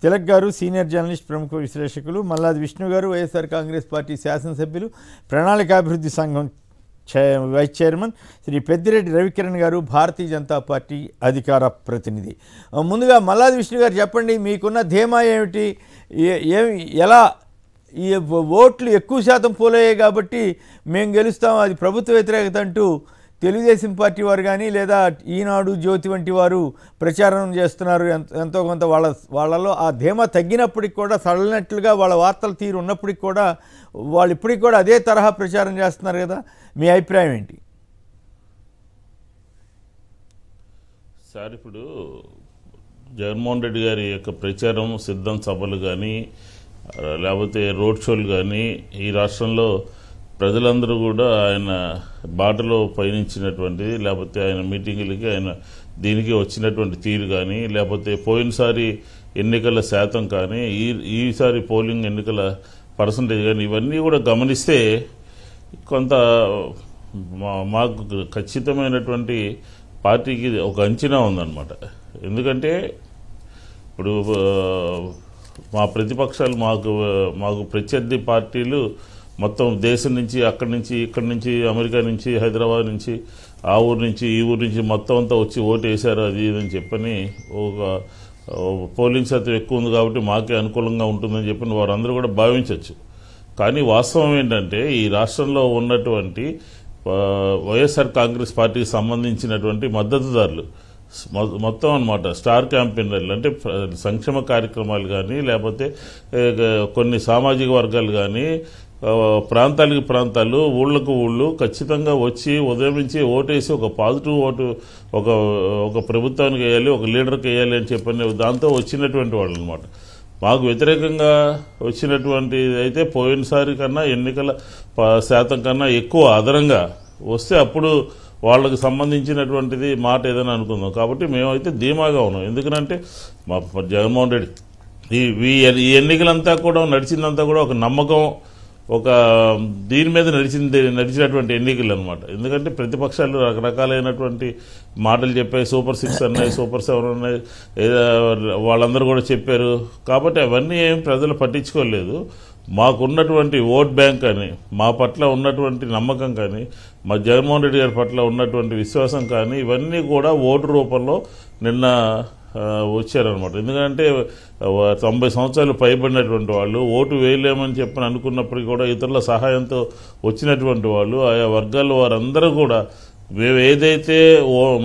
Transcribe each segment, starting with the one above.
తిలక్ గారు senior journalist, ప్రముఖ విశ్లేషకులు, మల్లాది విష్ణు గారు వైఎస్ఆర్ కాంగ్రెస్ పార్టీ శాసనసభ్యులు, ప్రణాళికాభివృద్ధి సంఘం వైస్ చైర్మన్, శ్రీ పెద్దిరెడ్డి రవికిరణ్ గారు భారతీయ జనతా పార్టీ అధికార ప్రతినిధి. ముందుగా మల్లాది విష్ణు గారు చెప్పండి, మీకున్న ధీమా ఏమిటి? ఎలా ఈ ఓట్లు ఎక్కువ శాతం పోలయ్యాయి కాబట్టి మేము గెలుస్తాం, అది ప్రభుత్వ వ్యతిరేకత అంటూ తెలుగుదేశం పార్టీ వారు కానీ లేదా ఈనాడు, జ్యోతి వంటి వారు ప్రచారం చేస్తున్నారు. ఎంతో కొంత వాళ్ళలో ఆ ధీమా తగ్గినప్పటికి కూడా, సడలినట్లుగా వాళ్ళ వార్తల తీరు ఉన్నప్పటికి కూడా వాళ్ళు ఇప్పటికి కూడా అదే తరహా ప్రచారం చేస్తున్నారు కదా, మీ అభిప్రాయం ఏంటి? సార్, ఇప్పుడు జగన్మోహన్ రెడ్డి గారి యొక్క ప్రచారం, సిద్ధం సభలు కానీ లేకపోతే రోడ్ షోలు కానీ ఈ రాష్ట్రంలో ప్రజలందరూ కూడా ఆయన బాటలో పయనించినటువంటిది, లేకపోతే ఆయన మీటింగులకి ఆయన దీనికి వచ్చినటువంటి తీరు కానీ, లేకపోతే పోయినసారి ఎన్నికల శాతం కానీ, ఈసారి పోలింగ్ ఎన్నికల పర్సంటేజ్ కానీ, ఇవన్నీ కూడా గమనిస్తే కొంత మాకు ఖచ్చితమైనటువంటి పార్టీకి ఒక అంచనా ఉందన్నమాట. ఎందుకంటే ఇప్పుడు మా ప్రతిపక్షాలు మాకు ప్రత్యర్థి పార్టీలు మొత్తం దేశం నుంచి, అక్కడి నుంచి, ఇక్కడి నుంచి, అమెరికా నుంచి, హైదరాబాద్ నుంచి, ఆ ఊరు నుంచి, ఈ ఊరు నుంచి మొత్తం అంతా వచ్చి ఓటు వేశారు, అది ఇదని చెప్పని ఒక పోలింగ్ శాతం ఎక్కువ ఉంది కాబట్టి మాకే అనుకూలంగా ఉంటుందని చెప్పని వారందరూ కూడా భావించవచ్చు. కానీ వాస్తవం ఏంటంటే ఈ రాష్ట్రంలో ఉన్నటువంటి వైఎస్ఆర్ కాంగ్రెస్ పార్టీకి సంబంధించినటువంటి మద్దతుదారులు మొత్తం అన్నమాట, స్టార్ క్యాంపెయినర్లు అంటే సంక్షేమ కార్యక్రమాలు కానీ, లేకపోతే కొన్ని సామాజిక వర్గాలు కానీ, ప్రాంతాలకు ప్రాంతాలు, ఊళ్ళకు ఊళ్ళు ఖచ్చితంగా వచ్చి ఉదయం నుంచి ఓటేసి ఒక పాజిటివ్ ఓటు ఒక ప్రభుత్వానికి వేయాలి, ఒక లీడర్కి వేయాలి అని చెప్పని దాంతో వచ్చినటువంటి వాళ్ళు అనమాట. మాకు వ్యతిరేకంగా వచ్చినటువంటి అయితే పోయినసారి కన్నా ఎన్నికల శాతం కన్నా ఎక్కువ అదనంగా వస్తే అప్పుడు వాళ్ళకి సంబంధించినటువంటిది మాట ఏదైనా అనుకుందాం. కాబట్టి మేమైతే ధీమాగా ఉన్నాం. ఎందుకంటే మా జగన్మోహన్ రెడ్డి ఈ ఎన్నికలంతా కూడా నడిచిందంతా కూడా ఒక నమ్మకం, ఒక దీని మీద నడిచినటువంటి ఎన్నికలు అనమాట. ఎందుకంటే ప్రతిపక్షాలు రకరకాలైనటువంటి మాటలు చెప్పాయి, సూపర్ 6 అన్నాయి, సూపర్ 7 అన్నాయి, వాళ్ళందరూ కూడా చెప్పారు. కాబట్టి అవన్నీ ఏం ప్రజలు పట్టించుకోలేదు. మాకున్నటువంటి ఓట్ బ్యాంక్ కానీ, మా పట్ల ఉన్నటువంటి నమ్మకం కానీ, మా జగన్మోహన్ రెడ్డి గారి పట్ల ఉన్నటువంటి విశ్వాసం కానీ, ఇవన్నీ కూడా ఓటు రూపంలో నిన్న వచ్చారనమాట. ఎందుకంటే 90 సంవత్సరాలు పైబడినటువంటి వాళ్ళు ఓటు వేయలేమని చెప్పని అనుకున్నప్పటికీ కూడా ఇతరుల సహాయంతో వచ్చినటువంటి వాళ్ళు, ఆయా వర్గాల్లో వారందరూ కూడా మేము ఏదైతే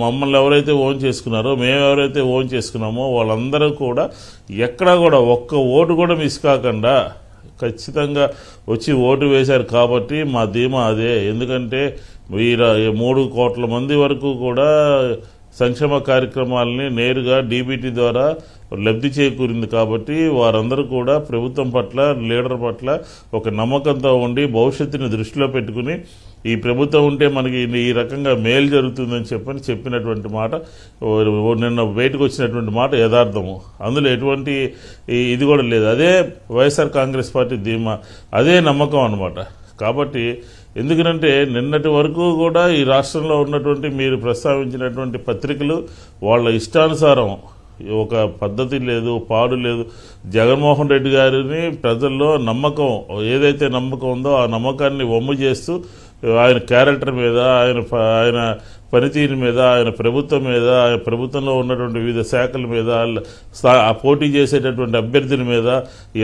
మమ్మల్ని ఎవరైతే ఓన్ చేసుకున్నారో, మేము ఎవరైతే ఓన్ చేసుకున్నామో వాళ్ళందరూ కూడా ఎక్కడా కూడా ఒక్క ఓటు కూడా మిస్ కాకుండా ఖచ్చితంగా వచ్చి ఓటు వేశారు. కాబట్టి మా ధీమా అదే. ఎందుకంటే 3 కోట్ల మంది వరకు కూడా సంక్షేమ కార్యక్రమాలని నేరుగా డీబీటీ ద్వారా లబ్ధి చేకూరింది. కాబట్టి వారందరూ కూడా ప్రభుత్వం పట్ల, లీడర్ పట్ల ఒక నమ్మకంతో ఉండి భవిష్యత్తుని దృష్టిలో పెట్టుకుని ఈ ప్రభుత్వం ఉంటే మనకి ఈ రకంగా మేలు జరుగుతుందని చెప్పినటువంటి మాట, నిన్న బయటకు వచ్చినటువంటి మాట యథార్థము. అందులో ఎటువంటి ఇది కూడా లేదు. అదే వైఎస్ఆర్ కాంగ్రెస్ పార్టీ ధీమా, అదే నమ్మకం అన్నమాట. కాబట్టి ఎందుకంటే నిన్నటి వరకు కూడా ఈ రాష్ట్రంలో ఉన్నటువంటి మీరు ప్రస్తావించినటువంటి పత్రికలు వాళ్ళ ఇష్టానుసారం, ఒక పద్ధతి లేదు, పాడు లేదు. జగన్మోహన్ రెడ్డి గారిని ప్రజల్లో నమ్మకం ఏదైతే నమ్మకం ఉందో ఆ నమ్మకాన్ని వమ్ము చేస్తూ ఆయన క్యారెక్టర్ మీద, ఆయన పనితీరు మీద, ఆయన ప్రభుత్వం మీద, ఆయన ప్రభుత్వంలో ఉన్నటువంటి వివిధ శాఖల మీద, పోటీ చేసేటటువంటి అభ్యర్థుల మీద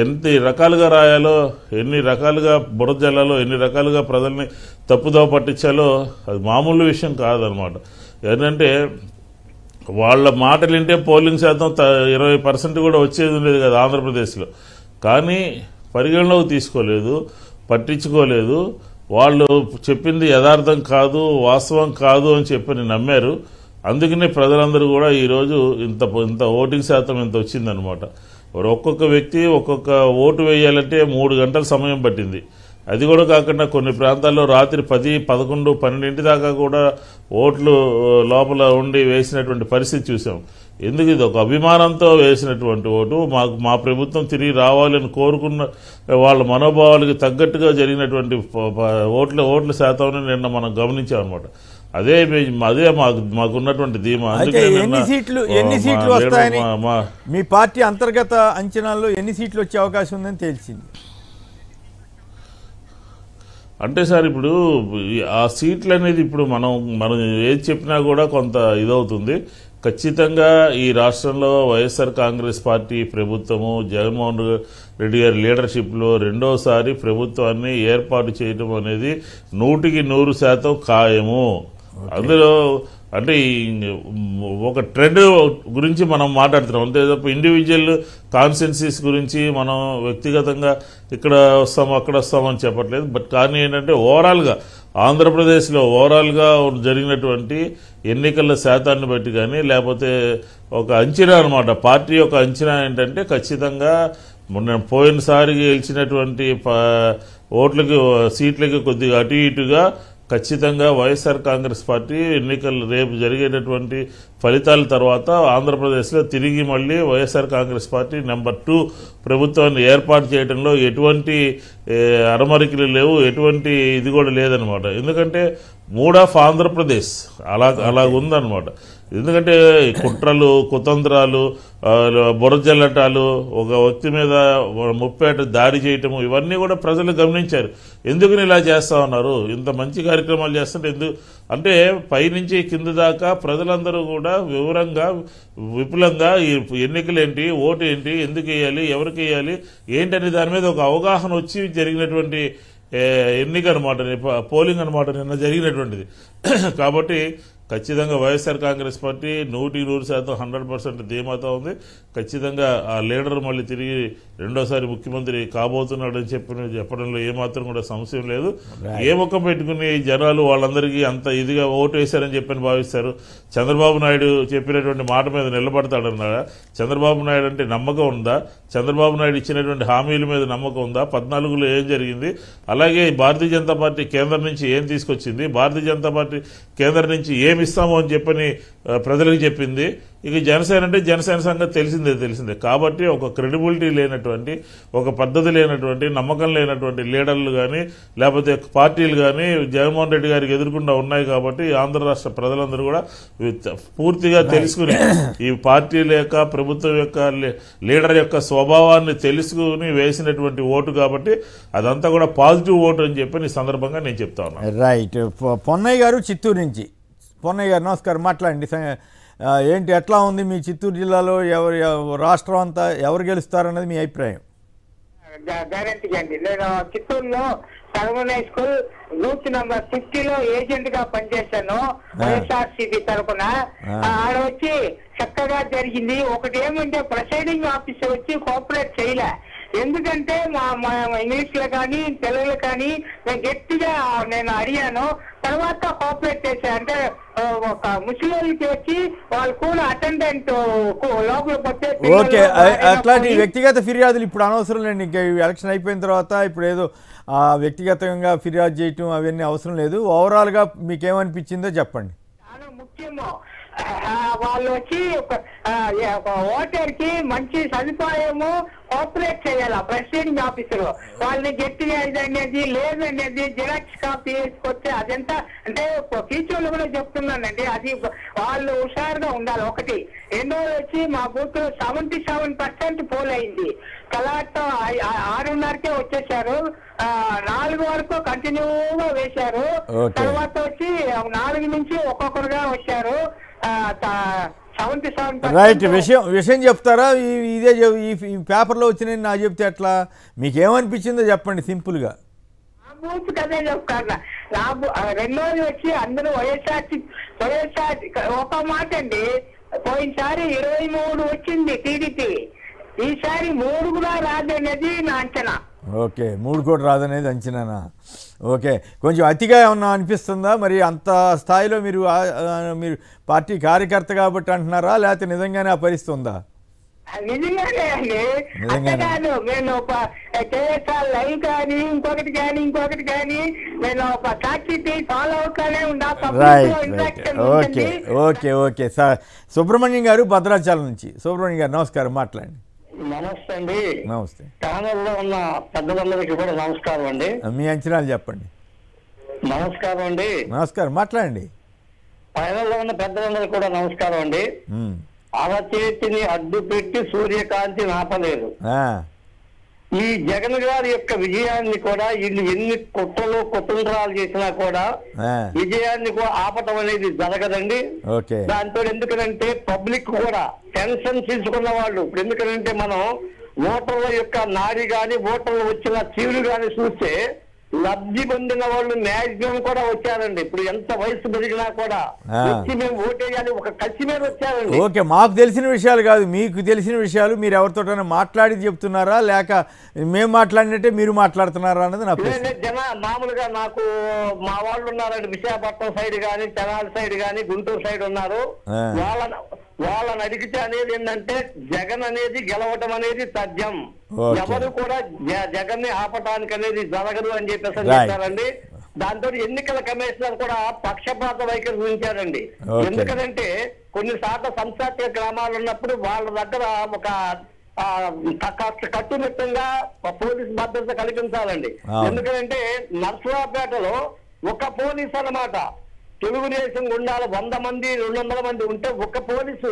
ఎన్ని రకాలుగా రాయాలో, ఎన్ని రకాలుగా బురద జల్లాలో, ఎన్ని రకాలుగా ప్రజల్ని తప్పుదోవ పట్టించాలో అది మామూలు విషయం కాదనమాట. ఏంటంటే వాళ్ళ మాటలు వింటే పోలింగ్ శాతం 20% కూడా వచ్చేది ఉండేది కదా ఆంధ్రప్రదేశ్లో. కానీ పరిగణలోకి తీసుకోలేదు, పట్టించుకోలేదు. వాళ్ళు చెప్పింది యథార్థం కాదు, వాస్తవం కాదు అని చెప్పి నమ్మారు. అందుకనే ప్రజలందరూ కూడా ఈరోజు ఇంత ఓటింగ్ శాతం ఇంత వచ్చిందనమాట. ఒక్కొక్క వ్యక్తి ఒక్కొక్క ఓటు వేయాలంటే 3 గంటల సమయం పట్టింది. అది కూడా కాకుండా కొన్ని ప్రాంతాల్లో రాత్రి 10, 11, 12 దాకా కూడా ఓట్లు లోపల ఉండి వేసినటువంటి పరిస్థితి చూసాం. ఎందుకు? ఇది ఒక అభిమానంతో వేసినటువంటి ఓటు. మా ప్రభుత్వం తిరిగి రావాలని కోరుకున్న వాళ్ళ మనోభావాలకి తగ్గట్టుగా జరిగినటువంటి ఓట్ల శాతం నిన్న మనం గమనించామన్నమాట. అదే మాకున్నటువంటి ధీమా. ఎన్ని సీట్లు వస్తాయని మీ పార్టీ అంతర్గత అంచనాల్లో ఎన్ని సీట్లు వచ్చే అవకాశం ఉందని తేల్చింది? అంటే సార్ ఇప్పుడు ఆ సీట్లు అనేది ఇప్పుడు మనం ఏది చెప్పినా కూడా కొంత ఇదవుతుంది. ఖచ్చితంగా ఈ రాష్ట్రంలో వైఎస్ఆర్ కాంగ్రెస్ పార్టీ ప్రభుత్వము జగన్మోహన్ రెడ్డి గారి లీడర్షిప్లో రెండోసారి ప్రభుత్వాన్ని ఏర్పాటు చేయడం అనేది 100% ఖాయము. అందులో అంటే ఒక ట్రెండ్ గురించి మనం మాట్లాడుతున్నాం అంతే తప్ప ఇండివిజువల్ కాన్స్టిట్యున్సీస్ గురించి మనం వ్యక్తిగతంగా ఇక్కడ వస్తాము అక్కడ వస్తామని చెప్పట్లేదు. బట్ కానీ ఏంటంటే ఓవరాల్గా ఆంధ్రప్రదేశ్లో ఓవరాల్గా జరిగినటువంటి ఎన్నికల శాతాన్ని బట్టి కానీ లేకపోతే ఒక అంచనా అనమాట, పార్టీ యొక్క అంచనా ఏంటంటే ఖచ్చితంగా మొన్న పోయినసారి గెలిచినటువంటి ఓట్లకి సీట్లకి కొద్దిగా అటు ఇటుగా ఖచ్చితంగా వైఎస్ఆర్ కాంగ్రెస్ పార్టీ ఎన్నికలు రేపు జరిగేటటువంటి ఫలితాల తర్వాత ఆంధ్రప్రదేశ్లో తిరిగి మళ్ళీ వైఎస్ఆర్ కాంగ్రెస్ పార్టీ నెంబర్ 2 ప్రభుత్వాన్ని ఏర్పాటు చేయడంలో ఎటువంటి అరమరికలు లేవు, ఎటువంటి ఇది కూడా లేదనమాట. ఎందుకంటే మూడ్ ఆఫ్ ఆంధ్రప్రదేశ్ అలా ఉందన్నమాట. ఎందుకంటే కుట్రలు కుతంత్రాలు బురజల్లటాలు ఒక వ్యక్తి మీద ముప్పేట దాడి చేయటము ఇవన్నీ కూడా ప్రజలు గమనించారు. ఎందుకని ఇలా చేస్తా ఉన్నారు, ఇంత మంచి కార్యక్రమాలు చేస్తుంటే ఎందుకు అంటే పైనుంచి కింద దాకా ప్రజలందరూ కూడా వివరంగా విపులంగా ఈ ఎన్నికలు ఏంటి, ఓటు ఏంటి, ఎందుకు వేయాలి, ఎవరికి వేయాలి ఏంటనే దాని మీద ఒక అవగాహన వచ్చి జరిగినటువంటి ఎన్నిక అనమాట, పోలింగ్ అనమాట నిన్న జరిగినటువంటిది. కాబట్టి ఖచ్చితంగా వైఎస్ఆర్ కాంగ్రెస్ పార్టీ 100% 100% ధీమాతో ఉంది. ఖచ్చితంగా ఆ లీడర్ మళ్ళీ తిరిగి రెండోసారి ముఖ్యమంత్రి కాబోతున్నాడని చెప్పడంలో ఏమాత్రం కూడా సంశయం లేదు. ఏ ముఖం పెట్టుకుని జనాలు వాళ్ళందరికీ అంత ఇదిగా ఓటు వేశారని చెప్పని భావిస్తారు. చంద్రబాబు నాయుడు చెప్పినటువంటి మాట మీద నిలబడతాడన్నాడా? చంద్రబాబు నాయుడు అంటే నమ్మకం ఉందా? చంద్రబాబు నాయుడు ఇచ్చినటువంటి హామీల మీద నమ్మకం ఉందా? 14లో ఏం జరిగింది? అలాగే భారతీయ జనతా పార్టీ కేంద్రం నుంచి ఏం తీసుకొచ్చింది? భారతీయ జనతా పార్టీ కేంద్రం నుంచి ఏమి ఇస్తామో అని చెప్పని ప్రజలకు చెప్పింది. ఇక జనసేన అంటే జనసేన సంగతి తెలిసిందే. కాబట్టి ఒక క్రెడిబిలిటీ లేనటువంటి, ఒక పద్ధతి లేనటువంటి, నమ్మకం లేనటువంటి లీడర్లు కానీ లేకపోతే పార్టీలు కానీ జగన్మోహన్ రెడ్డి గారికి ఎదుర్కొంటూ ఉన్నాయి. కాబట్టి ఆంధ్ర రాష్ట్ర ప్రజలందరూ కూడా పూర్తిగా తెలుసుకుని ఈ పార్టీల యొక్క ప్రభుత్వం యొక్క లీడర్ యొక్క స్వభావాన్ని తెలుసుకుని వేసినటువంటి ఓటు కాబట్టి అదంతా కూడా పాజిటివ్ ఓటు అని చెప్పి ఈ సందర్భంగా నేను చెప్తా ఉన్నాను. రైట్. పొన్నయ్య గారు చిత్తూరు నుంచి. పొన్నయ్య గారు నమస్కారం, మాట్లాడండి. ఏంటి ఎట్లా ఉంది మీ చిత్తూరు జిల్లాలో, రాష్ట్రం అంతా ఎవరు గెలుస్తారన్నది మీ అభిప్రాయం? గ్యారంటీగా అండి. నేను చిత్తూరులో సర్వనై స్కూల్ రూట్ నెంబర్ 50లో ఏజెంట్ గా పనిచేశాను వైఎస్ఆర్సీపీ తరఫున. ఆడ వచ్చి చక్కగా జరిగింది. ఒకటి ఏమంటే ప్రిసైడింగ్ ఆఫీసర్ వచ్చి కోఆపరేట్ చేయలే. ఎందుకంటే మా ఇంగ్లీష్ లో కానీ తెలుగులో కానీ నేను గట్టిగా నేను అడిగాను. తర్వాత కోఆపరేట్ చేశా. అంటే ఒక ముస్లింలకి వచ్చి వాళ్ళు కూడా అటెండెంట్ లోపల పోతే ఓకే. అట్లాంటి వ్యక్తిగత ఫిర్యాదులు ఇప్పుడు అవసరం లేండి. ఇంకా ఎలక్షన్ అయిపోయిన తర్వాత ఇప్పుడు ఏదో వ్యక్తిగతంగా ఫిర్యాదు చేయటం అవన్నీ అవసరం లేదు. ఓవరాల్గా మీకేమనిపించిందో చెప్పండి. చాలా ముఖ్యము వాళ్ళు వచ్చి ఓటర్ కి మంచి సదుపాయము కోఆపరేట్ చేయాలి. ప్రెసిడెంట్ ఆఫీసర్ వాళ్ళని గట్టిగా ఇదనేది లేదనేది జిరాక్స్ కాపీ వేసుకొస్తే అదంతా అంటే టీచర్లు కూడా చెప్తున్నానండి. అది వాళ్ళు హుషారుగా ఉండాలి. ఒకటి. రెండోది వచ్చి మా బూత్ 77% పోల్ అయింది. కలెక్టర్ 6:30కే వచ్చేసారు. 4 వరకు కంటిన్యూగా వేశారు. తర్వాత వచ్చి 4 నుంచి ఒక్కొక్కరుగా వచ్చారు. రైట్. విషయం చెప్తారా? ఇదే ఈ పేపర్లో వచ్చినాయి నాకు చెప్తే ఎట్లా? మీకేమనిపించిందో చెప్పండి సింపుల్గా. కదే చెప్తాను. రెండోది వచ్చి అందరూ వైఎస్ఆర్ ఒక మాట అండి. పోయినసారి 23 వచ్చింది టీడీపీ, ఈసారి 3 కూడా రాదనేది నా అంచనా. ఓకే, 3 కూడా రాదనేది అంచనానా? ఓకే. కొంచెం అతిగా ఏమన్నా అనిపిస్తుందా మరి? అంత స్థాయిలో మీరు పార్టీ కార్యకర్త కాబట్టి అంటున్నారా, లేకపోతే నిజంగానే ఆ పరిస్థితి ఉందా? నిజంగానే అండి. కాదు, నేను కేఎస్ఆర్ లైవ్ కానీ ఇంకొకటి కానీ నేను ఒక సాక్షి ఫాలో అవుతానే ఉండా. Okay okay okay sir. Subrahmanyam గారు భద్రాచలం నుంచి. సుబ్రహ్మణ్యం గారు నమస్కారం, మాట్లాడండి. నమస్తే అండి. నమస్తే. ఛానల్లో ఉన్న పెద్దలందరికీ కూడా నమస్కారం అండి. మీ అంచనాలు చెప్పండి. నమస్కారం అండి. నమస్కారం, మాట్లాడండి. పైనలో ఉన్న పెద్దలందరూ కూడా నమస్కారం అండి. అరచేతిని అడ్డు పెట్టి సూర్యకాంతి నాపలేదు. ఈ జగన్ గారి యొక్క విజయాన్ని కూడా వీళ్ళు ఎన్ని కుట్రలు చేసినా కూడా విజయాన్ని ఆపటం అనేది జరగదండి. దాంతో ఎందుకంటే పబ్లిక్ కూడా టెన్షన్ తీసుకున్న వాళ్ళు ఇప్పుడు ఎందుకంటే మనం ఓటర్ల యొక్క నాడి గాని ఓటర్లు వచ్చిన చీవులు గాని చూస్తే లబ్ధి పొందిన వాళ్ళు మ్యాక్సిమం కూడా వచ్చారండి. ఇప్పుడు ఎంత వయసు పెరిగినా కూడా వచ్చి మేము ఓటేయాలి ఒక కసి మీద వచ్చారండి. ఓకే, మాకు తెలిసిన విషయాలు కాదు, మీకు తెలిసిన విషయాలు మీరు ఎవరితోటైనా మాట్లాడి చెప్తున్నారా లేక మేము మాట్లాడినట్టే మీరు మాట్లాడుతున్నారా అన్నది నా ప్రశ్న. మామూలుగా నాకు మా వాళ్ళు ఉన్నారండి, విశాఖపట్నం సైడ్ గాని తెనాలి సైడ్ గాని గుంటూరు సైడ్ ఉన్నారు. వాళ్ళని అడిగితే అనేది ఏంటంటే జగన్ అనేది గెలవటం అనేది తథ్యం, ఎవరు కూడా జగన్ ని ఆపటానికి అనేది జరగదు అని చెప్పేసి చెప్పారండి. దాంతో ఎన్నికల కమిషనర్ కూడా పక్షపాత వైఖరి చూపించారండి. ఎందుకంటే కొన్నిసార్లు సంస్థాత్మక గ్రామాలు ఉన్నప్పుడు వాళ్ళ దగ్గర ఒక కట్టునిట్టంగా పోలీస్ భద్రత కల్పించాలండి. ఎందుకంటే నర్సరావుపేటలో ఒక పోలీస్ అన్నమాట తెలుగుదేశం గుండాలు 100 మంది 200 మంది ఉంటే ఒక పోలీసు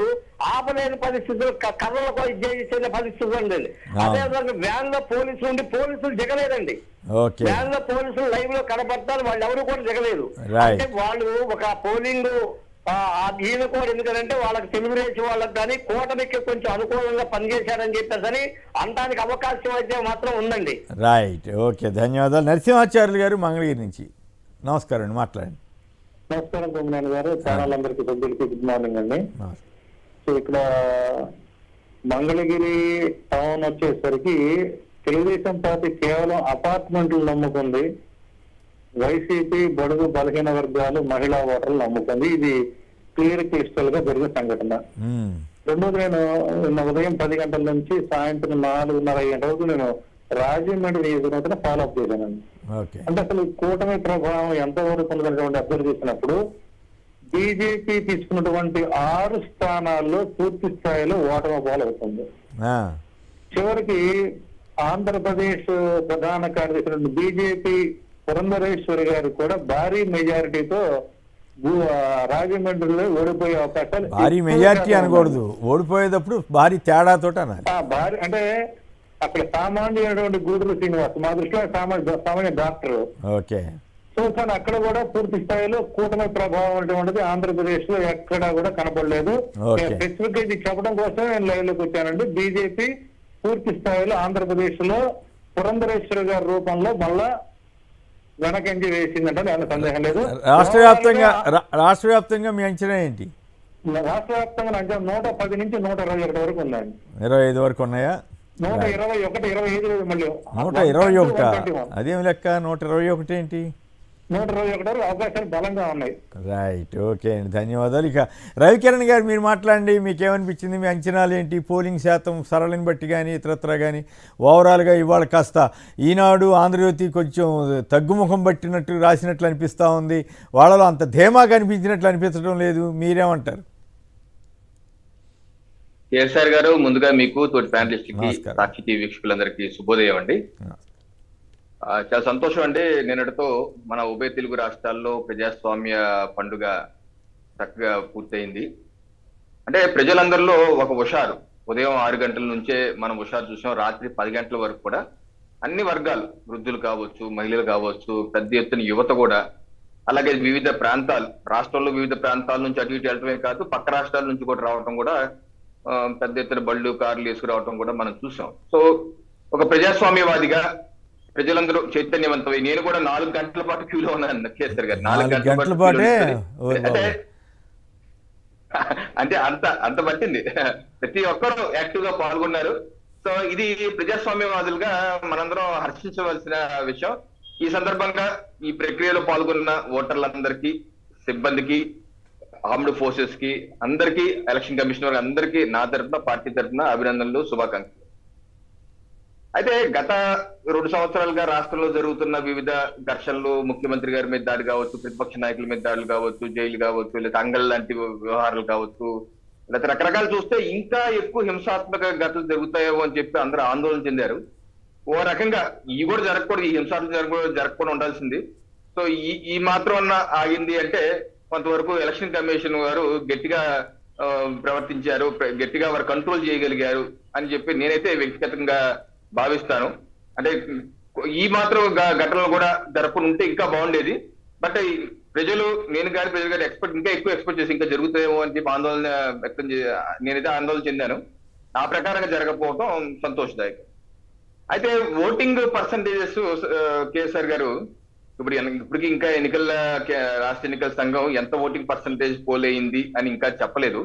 ఆపలేని పరిస్థితులు కర్రలకు ఇచ్చేసిన పరిస్థితులు ఉండేది. అదేవిధంగా వ్యాన్ లో పోలీసులు ఉండి పోలీసులు దిగలేదండి. వ్యాన్ లో పోలీసులు లైవ్ లో కనపడతారు, వాళ్ళు ఎవరు కూడా దిగలేదు. అంటే వాళ్ళు ఒక పోలింగ్ ఈయన కూడా ఎందుకంటే వాళ్ళకి తెలుగుదేశం వాళ్ళకి కానీ కూటమికి కొంచెం అనుకూలంగా పనిచేశారని చెప్పేసి అనడానికి అవకాశం అయితే మాత్రం ఉందండి. రైట్, ఓకే, ధన్యవాదాలు. నరసింహాచార్యులు గారు మంగళగిరి నుంచి, నమస్కారం అండి, మాట్లాడండి. నమస్కారం కొమ్మనేని గారు, ఛానల్ సభ్యులకి గుడ్ మార్నింగ్ అండి. సో ఇక్కడ మంగళగిరి టౌన్ వచ్చేసరికి తెలుగుదేశం పార్టీ కేవలం అపార్ట్మెంట్లు నమ్ముకుంది, వైసీపీ బడుగు బలహీన వర్గాలు మహిళా ఓటర్లు నమ్ముకుంది. ఇది క్లియర్ క్రిస్టల్ గా జరిగిన సంఘటన. రెండోది, నేను ఉదయం 10 గంటల నుంచి సాయంత్రం 4:30 గంటల వరకు నేను రాజమండ్రి నియోజకవర్గం ఫాలో అప్ చేశానండి. అంటే అసలు కూటమి ప్రభావం ఎంతవరకు ఉందనేటువంటి అబ్జర్వ్ చేసినప్పుడు బీజేపీ తీసుకున్నటువంటి 6 స్థానాల్లో పూర్తి స్థాయిలో ఓటమి పాలవుతుంది. చివరికి ఆంధ్రప్రదేశ్ ప్రధాన కార్యదర్శి బీజేపీ పురంధరేశ్వరి గారు కూడా భారీ మెజారిటీతో రాజమండ్రిలో ఓడిపోయే అవకాశాలు. భారీ మెజారిటీ అనకూడదు, ఓడిపోయేటప్పుడు భారీ తేడాతో అన్నారు. భారీ అంటే అక్కడ సామాన్యుడైనటువంటి గూడూరు శ్రీనివాస్ మా దృష్టిలో సామాన్య డాక్టర్. సో కానీ అక్కడ కూడా పూర్తి స్థాయిలో కూటమి ప్రభావం అనేటువంటిది ఆంధ్రప్రదేశ్ లో ఎక్కడా కూడా కనపడలేదు. స్పెసిఫిక్ ఇది చెప్పడం కోసం నేను లైవ్ లోకి వచ్చానండి. బీజేపీ పూర్తి స్థాయిలో ఆంధ్రప్రదేశ్ లో పురంధరేశ్వరి గారి రూపంలో మళ్ళా వెనకంజి వేసిందంటే నేను సందేహం లేదు. రాష్ట్ర వ్యాప్తంగా మీ అంచనా ఏంటి? రాష్ట్ర వ్యాప్తంగా అంచనా 110 నుంచి 121 వరకు ఉందండి. 25 వరకు ఉన్నాయా? 121, 25 మళ్ళీ 121. అదేం లెక్క? 121 ఏంటి? 121 వరకు అవకాశాలు బలంగా ఉన్నాయి. రైట్, ఓకే అండి, ధన్యవాదాలు. ఇక రవికిరణ్ గారు మీరు మాట్లాడండి, మీకేమనిపించింది, మీ అంచనాలు ఏంటి? పోలింగ్ శాతం సరళిని బట్టి కానీ ఇతరత్ర కానీ ఓవరాల్గా ఇవాళ కాస్త ఈనాడు ఆంధ్రజ్యోతి కొంచెం తగ్గుముఖం పట్టినట్టు రాసినట్లు అనిపిస్తూ ఉంది, వాళ్ళలో అంత ధీమా కనిపించినట్లు అనిపించడం లేదు, మీరేమంటారు? కేసీఆర్ గారు, ముందుగా మీకు తోటి ప్యానలిస్ట్ కి సాక్షి టీవీ వీక్షకులందరికీ శుభోదయం అండి. చాలా సంతోషం అండి. నిన్నటితో మన ఉభయ తెలుగు రాష్ట్రాల్లో ప్రజాస్వామ్య పండుగ చక్కగా పూర్తయింది. అంటే ప్రజలందరిలో ఒక హుషారు. ఉదయం 6 గంటల నుంచే మనం హుషారు చూసాం, రాత్రి 10 గంటల వరకు కూడా అన్ని వర్గాలు, వృద్ధులు కావచ్చు, మహిళలు కావచ్చు, పెద్ద ఎత్తున యువత కూడా, అలాగే వివిధ ప్రాంతాలు, రాష్ట్రంలో వివిధ ప్రాంతాల నుంచి అటు ఇటు వెళ్ళటమే కాదు, పక్క రాష్ట్రాల నుంచి కూడా రావటం కూడా, పెద్ద ఎత్తున బళ్ళు కార్లు వేసుకురావటం కూడా మనం చూసాం. సో ఒక ప్రజాస్వామ్యవాదిగా ప్రజలందరూ చైతన్యవంతమై, నేను కూడా 4 గంటల పాటు క్యూలో ఉన్నాను కేసీఆర్ గారు. 4 గంటల పాటు అంటే అంత పట్టింది. ప్రతి ఒక్కరూ యాక్టివ్ గా పాల్గొన్నారు. సో ఇది ప్రజాస్వామ్యవాదులుగా మనందరం హర్షించవలసిన విషయం. ఈ సందర్భంగా ఈ ప్రక్రియలో పాల్గొన్న ఓటర్లందరికీ, సిబ్బందికి, ఆర్మ్డ్ ఫోర్సెస్ కి, అందరికీ, ఎలక్షన్ కమిషనర్ అందరికీ నా తరఫున, పార్టీ తరఫున అభినందనలు, శుభాకాంక్షలు. అయితే గత 2 సంవత్సరాలుగా రాష్ట్రంలో జరుగుతున్న వివిధ ఘర్షణలు, ముఖ్యమంత్రి గారి మీద దాడి కావచ్చు, ప్రతిపక్ష నాయకుల మీద దాడులు కావచ్చు, జైలు కావచ్చు, లేదా అంగల్ లాంటి వ్యవహారాలు కావచ్చు, లేదా రకరకాలు చూస్తే ఇంకా ఎక్కువ హింసాత్మక ఘటనలు జరుగుతాయేమో అని చెప్పి అందరూ ఆందోళన చెందారు. ఓ రకంగా ఇవి కూడా జరగకూడదు, ఈ హింసాత్మక జరగకుండా ఉండాల్సింది. సో ఈ మాత్రం అన్న ఆగింది అంటే కొంతవరకు ఎలక్షన్ కమిషన్ వారు గట్టిగా ప్రవర్తించారు, గట్టిగా వారు కంట్రోల్ చేయగలిగారు అని చెప్పి నేనైతే వ్యక్తిగతంగా భావిస్తాను. అంటే ఈ మాత్రం ఘటనలు కూడా జరపని ఉంటే ఇంకా బాగుండేది. బట్ ప్రజలు ప్రజలు గారు ఇంకా ఎక్కువ ఎక్స్పెక్ట్ చేసి ఇంకా జరుగుతాయేమో అని చెప్పి ఆందోళన వ్యక్తం నేనైతే ఆందోళన చెందాను. ఆ ప్రకారంగా జరగకపోవడం సంతోషదాయకం. అయితే ఓటింగ్ పర్సంటేజెస్ కేసీఆర్ గారు ఇప్పటికి ఇంకా రాష్ట్ర ఎన్నికల సంఘం ఎంత ఓటింగ్ పర్సంటేజ్ పోల్ అయింది అని ఇంకా చెప్పలేదు.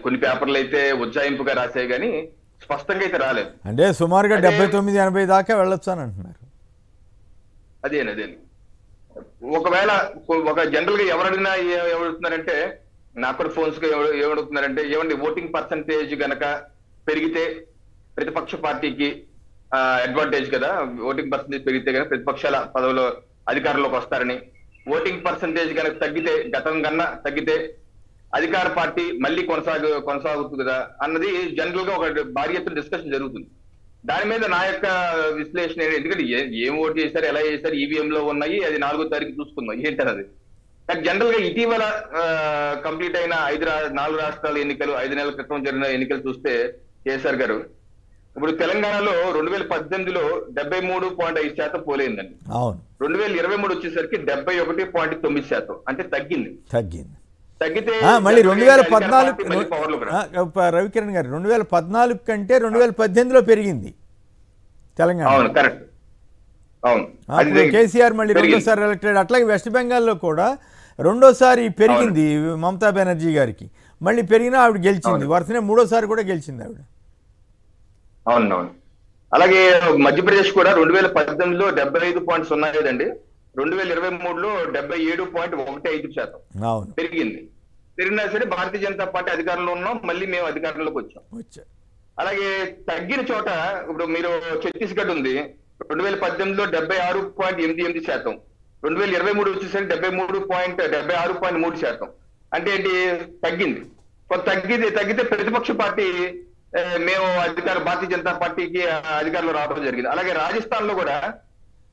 కొన్ని పేపర్లు అయితే ఉజ్జాయింపుగా రాసాయి కానీ స్పష్టంగా అయితే రాలేదు. అంటే సుమారుగా 79-80 దాకా వెళ్ళొచ్చు అని అంటున్నారు. అదే ఒకవేళ ఒక జనరల్ గా ఎవరడినా ఏమడుగుతున్నారంటే, నాకు కూడా ఫోన్స్ గా ఏమడుగుతున్నారంటే, ఏమండి ఓటింగ్ పర్సంటేజ్ గనక పెరిగితే ప్రతిపక్ష పార్టీకి అడ్వాంటేజ్ కదా, ఓటింగ్ పర్సంటేజ్ పెరిగితే కనుక ప్రతిపక్షాల పదవిలో అధికారంలోకి వస్తారని, ఓటింగ్ పర్సంటేజ్ కనుక తగ్గితే గతం కన్నా తగ్గితే అధికార పార్టీ మళ్ళీ కొనసాగుతుంది కదా అన్నది జనరల్ గా ఒక భారీ ఎత్తున డిస్కషన్ జరుగుతుంది. దాని మీద నా యొక్క విశ్లేషణ ఎందుకంటే ఏం ఓటు చేశారు, ఎలా చేశారు, ఈవీఎం లో ఉన్నాయి, అది 4వ తారీఖు చూసుకుందాం ఏంటన్నది. నాకు జనరల్ గా ఇటీవల కంప్లీట్ అయిన 4 రాష్ట్రాల ఎన్నికలు, 5 నెలల క్రితం జరిగిన ఎన్నికలు చూస్తే కేసీఆర్ గారు ఇప్పుడు తెలంగాణలో 2018లో 73.5% పోలైందండి. 2023 వచ్చేసరికి 71.9%, అంటే తగ్గింది. తగ్గితే మళ్ళీ 2014 రవికిరణ్ గారు 2014 కంటే 2018లో పెరిగింది తెలంగాణ. అవును, కరెక్ట్. అవును, కేసీఆర్ మళ్ళీ రెండోసారి ఎలక్టెడ్. అట్లాగే వెస్ట్ బెంగాల్లో కూడా రెండోసారి పెరిగింది మమతా బెనర్జీ గారికి. మళ్ళీ పెరిగినా ఆవిడ గెలిచింది, వరుసనే 3వ సారి కూడా గెలిచింది ఆవిడ. అవునవును. అలాగే మధ్యప్రదేశ్ కూడా 2018లో 75.05 అండి, 2023లో 77.15% పెరిగింది. పెరిగినా సరే భారతీయ జనతా పార్టీ అధికారంలో ఉన్నాం, మళ్ళీ మేము అధికారంలోకి వచ్చాం. అలాగే తగ్గిన చోట ఇప్పుడు మీరు ఛత్తీస్గఢ్ ఉంది, 2018లో 76.88%, 2023 వచ్చేసరికి 76.3%. అంటే ఏంటి, తగ్గింది. తగ్గితే ప్రతిపక్ష పార్టీ మేము భారతీయ జనతా పార్టీకి అధికారంలో రావడం జరిగింది. అలాగే రాజస్థాన్ లో కూడా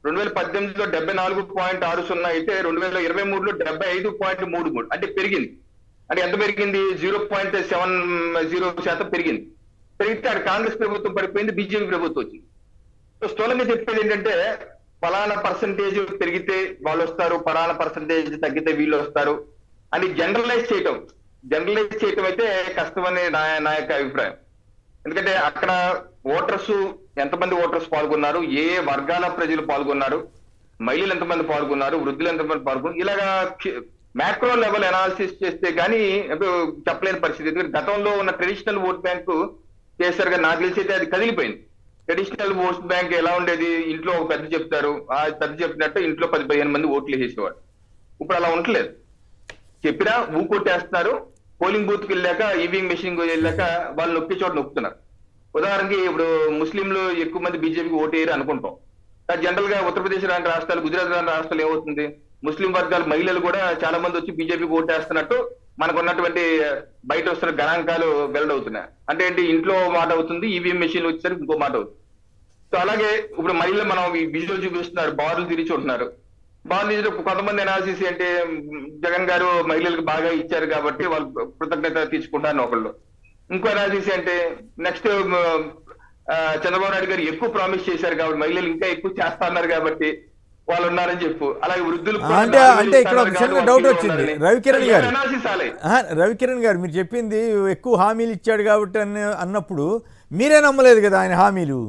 2018లో 74.60 అయితే 2023లో 75.33, అంటే పెరిగింది. అంటే ఎంత పెరిగింది, 0.70% పెరిగింది. పెరిగితే అక్కడ కాంగ్రెస్ ప్రభుత్వం పడిపోయింది, బీజేపీ ప్రభుత్వం వచ్చింది. సో స్థూలంగా చెప్పేది ఏంటంటే, ఫలానా పర్సంటేజ్ పెరిగితే వాళ్ళు వస్తారు, ఫలానా పర్సంటేజ్ తగ్గితే వీళ్ళు వస్తారు అని జనరలైజ్ చేయటం అయితే కష్టమని నా యొక్క అభిప్రాయం. ఎందుకంటే అక్కడ ఎంతమంది ఓటర్స్ పాల్గొన్నారు, ఏ వర్గాల ప్రజలు పాల్గొన్నారు, మహిళలు ఎంతమంది పాల్గొన్నారు, వృద్ధులు ఎంతమంది పాల్గొన్నారు, ఇలాగా మ్యాక్రో లెవెల్ అనాలిసిస్ చేస్తే కానీ చెప్పలేని పరిస్థితి. ఎందుకంటే గతంలో ఉన్న ట్రెడిషనల్ ఓట్ బ్యాంకు కేసీఆర్ గారు నాకు తెలిసి అయితే అది కదిలిపోయింది. ట్రెడిషనల్ ఓట్ బ్యాంక్ ఎలా ఉండేది, ఇంట్లో ఒక పెద్ద చెప్తారు, ఆ పెద్ద చెప్పినట్టు ఇంట్లో 10-15 మంది ఓట్లు వేసేవాడు. ఇప్పుడు అలా ఉండలేదు, చెప్పినా ఊకొట్టేస్తున్నారు. పోలింగ్ బూత్ కి వెళ్ళాక, ఈవీఎం మెషిన్ వెళ్ళాక వాళ్ళు నొక్కే చోట నొక్కుతున్నారు. ఉదాహరణకి ఇప్పుడు ముస్లింలు ఎక్కువ మంది బీజేపీకి ఓటు వేయరు అనుకుంటాం. జనరల్ గా ఉత్తరప్రదేశ్ లాంటి రాష్ట్రాలు, గుజరాత్ లాంటి రాష్ట్రాలు ఏమవుతుంది, ముస్లిం వర్గాల మహిళలు కూడా చాలా మంది వచ్చి బీజేపీకి ఓటేస్తున్నట్టు మనకు ఉన్నటువంటి బయట వస్తున్న గణాంకాలు వెల్లడవుతున్నాయి. అంటే ఏంటి, ఇంట్లో మాట అవుతుంది, ఈవీఎం మెషిన్ వచ్చేసరికి ఇంకో మాట అవుతుంది. సో అలాగే ఇప్పుడు మహిళలు మనం విజువల్ చూపిస్తున్నారు, బార్లు తిరిగి ఉంటున్నారు. బార్లు కొంతమంది అనాలిసిస్ అంటే జగన్ గారు మహిళలకు బాగా ఇచ్చారు కాబట్టి వాళ్ళు కృతజ్ఞత తీసుకుంటారు ఒకళ్ళు. ఇంకో అనాలిసిస్ అంటే నెక్స్ట్ చంద్రబాబు నాయుడు గారు ఎక్కువ ప్రామిస్ చేశారు కాబట్టి మహిళలు ఇంకా ఎక్కువ చేస్తా ఉన్నారు కాబట్టి వాళ్ళు ఉన్నారని చెప్పు. అలాగే వృద్ధులు అంటే ఇక్కడ ఒక చిన్న డౌట్ వచ్చింది రవికిరణ్ గారు, మీరు చెప్పింది ఎక్కువ హామీలు ఇచ్చాడు కాబట్టి అన్నప్పుడు మీరే నమ్మలేదు కదా ఆయన హామీలు,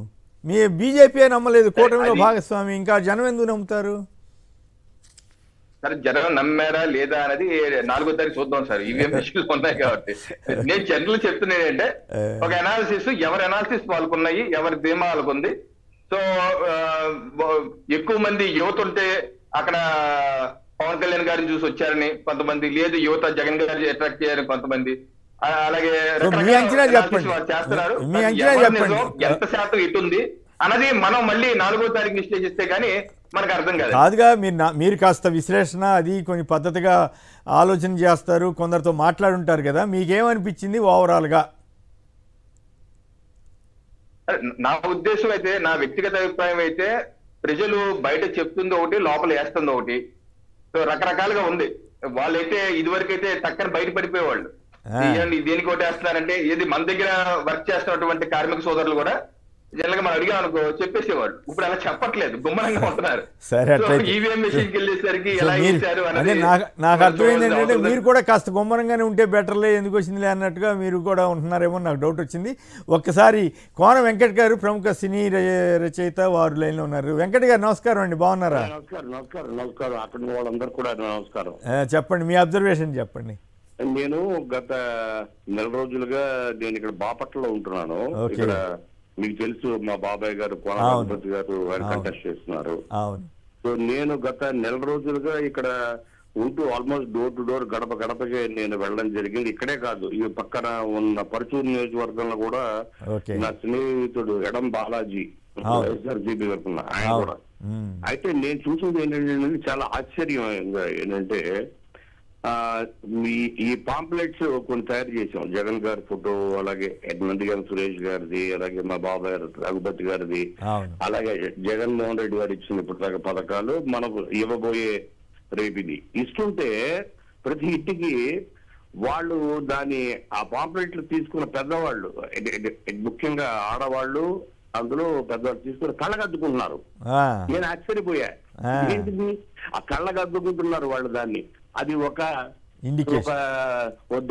మీ బీజేపీ నమ్మలేదు, కూటమిలో భాగస్వామి, ఇంకా జనం ఎందుకు నమ్ముతారు? సరే, జనం నమ్మారా లేదా అనేది 4వ తారీఖు చూద్దాం సార్, ఈవీఎం ఇష్యూస్ ఉన్నాయి కాబట్టి. నేను జనరల్ చెప్తున్నాను ఏంటంటే, ఒక అనాలిసిస్, ఎవరి అనాలిసిస్ వాళ్ళకున్నాయి, ఎవరి ధీమా వాళ్ళకుంది. సో ఎక్కువ మంది యువత ఉంటే అక్కడ పవన్ కళ్యాణ్ గారిని చూసి వచ్చారని కొంతమంది, లేదు యువత జగన్ గారిని అట్రాక్ట్ చేయాలని కొంతమంది, అలాగే చేస్తున్నారు. ఎంత శాతం ఇటుంది అన్నది మనం మళ్ళీ 4వ తారీఖు విశ్లేషిస్తే గానీ మనకు అర్థం కాదు. కాదుగా, మీరు కాస్త విశ్లేషణ అది కొంచెం పద్ధతిగా ఆలోచన చేస్తారు, కొందరితో మాట్లాడుంటారు కదా, మీకేమనిపించింది ఓవరాల్గా? నా ఉద్దేశం అయితే, నా వ్యక్తిగత అభిప్రాయం అయితే, ప్రజలు బయట చెప్తుంది ఒకటి, లోపల వేస్తుంది ఒకటి. సో రకరకాలుగా ఉంది. వాళ్ళైతే ఇదివరకైతే టక్కన బయట పడిపోయేవాళ్ళు. దేనికి ఓటేస్తున్నారంటే ఏది మన దగ్గర వర్క్ చేస్తున్నటువంటి కార్మిక సోదరులు కూడా జనరల్ గా మనం అడిగాం అనుకో చెప్పేసేవాళ్ళు. ఇప్పుడు అలా చెప్పట్లేదు, గుమ్మనంగా ఉంటున్నారు. సరే, ఈవీఎం మెషిన్కి వెళ్ళేసరికి ఎలా చేశారు అనేది నాకు అర్థమైంది ఏంటంటే మీరు కూడా కాస్త గుమ్మరంగానే ఉంటే బెటర్లే, ఎందుకు వచ్చిందిలే అన్నట్టుగా మీరు కూడా ఉంటున్నారేమో నాకు డౌట్ వచ్చింది. ఒక్కసారి కోన వెంకట్ గారు ప్రముఖ సినీ రచయిత వారు లైన్లో ఉన్నారు. వెంకట్ గారు నమస్కారం అండి, బాగున్నారా? నమస్కారం అక్కడ వాళ్ళందరూ కూడా నమస్కారం. చెప్పండి, మీ అబ్జర్వేషన్ చెప్పండి. నేను గత నెల రోజులుగా నేను ఇక్కడ బాపట్లలో ఉంటున్నాను. ఇక్కడ మీకు తెలుసు మా బాబాయ్ గారు కోనపతి గారు కంటెస్ట్ చేస్తున్నారు. సో నేను గత నెల రోజులుగా ఇక్కడ ఉంటూ ఆల్మోస్ట్ డోర్ టు డోర్ గడప గడపకి నేను వెళ్ళడం జరిగింది. ఇక్కడే కాదు, ఈ పక్కన ఉన్న పరుచూరు నియోజకవర్గంలో కూడా నా స్నేహితుడు ఎడం బాలాజీ ఎస్ఆర్జీబీ వరకు ఆయన కూడా. అయితే నేను చూసింది ఏంటంటే చాలా ఆశ్చర్యంగా ఏంటంటే ఈ పాంప్లెట్స్ కొన్ని తయారు చేసాం. జగన్ గారి ఫోటో, అలాగే నందిగారి సురేష్ గారిది, అలాగే మా బాబాయ్ రఘుపతి గారిది, అలాగే జగన్మోహన్ రెడ్డి గారు ఇచ్చిన ఇప్పుడు పథకాలు మనకు ఇవ్వబోయే రేపిది ఇస్తుంటే ప్రతి ఇంటికి వాళ్ళు ఆ పాంప్లెట్లు తీసుకున్న పెద్దవాళ్ళు, ముఖ్యంగా ఆడవాళ్ళు అందులో పెద్దవాళ్ళు తీసుకుని కళ్ళగద్దుకుంటున్నారు. నేను ఆశ్చర్యపోయా, ఏంటిది ఆ కళ్ళగద్దుకుంటున్నారు వాళ్ళు. దాన్ని అది ఒక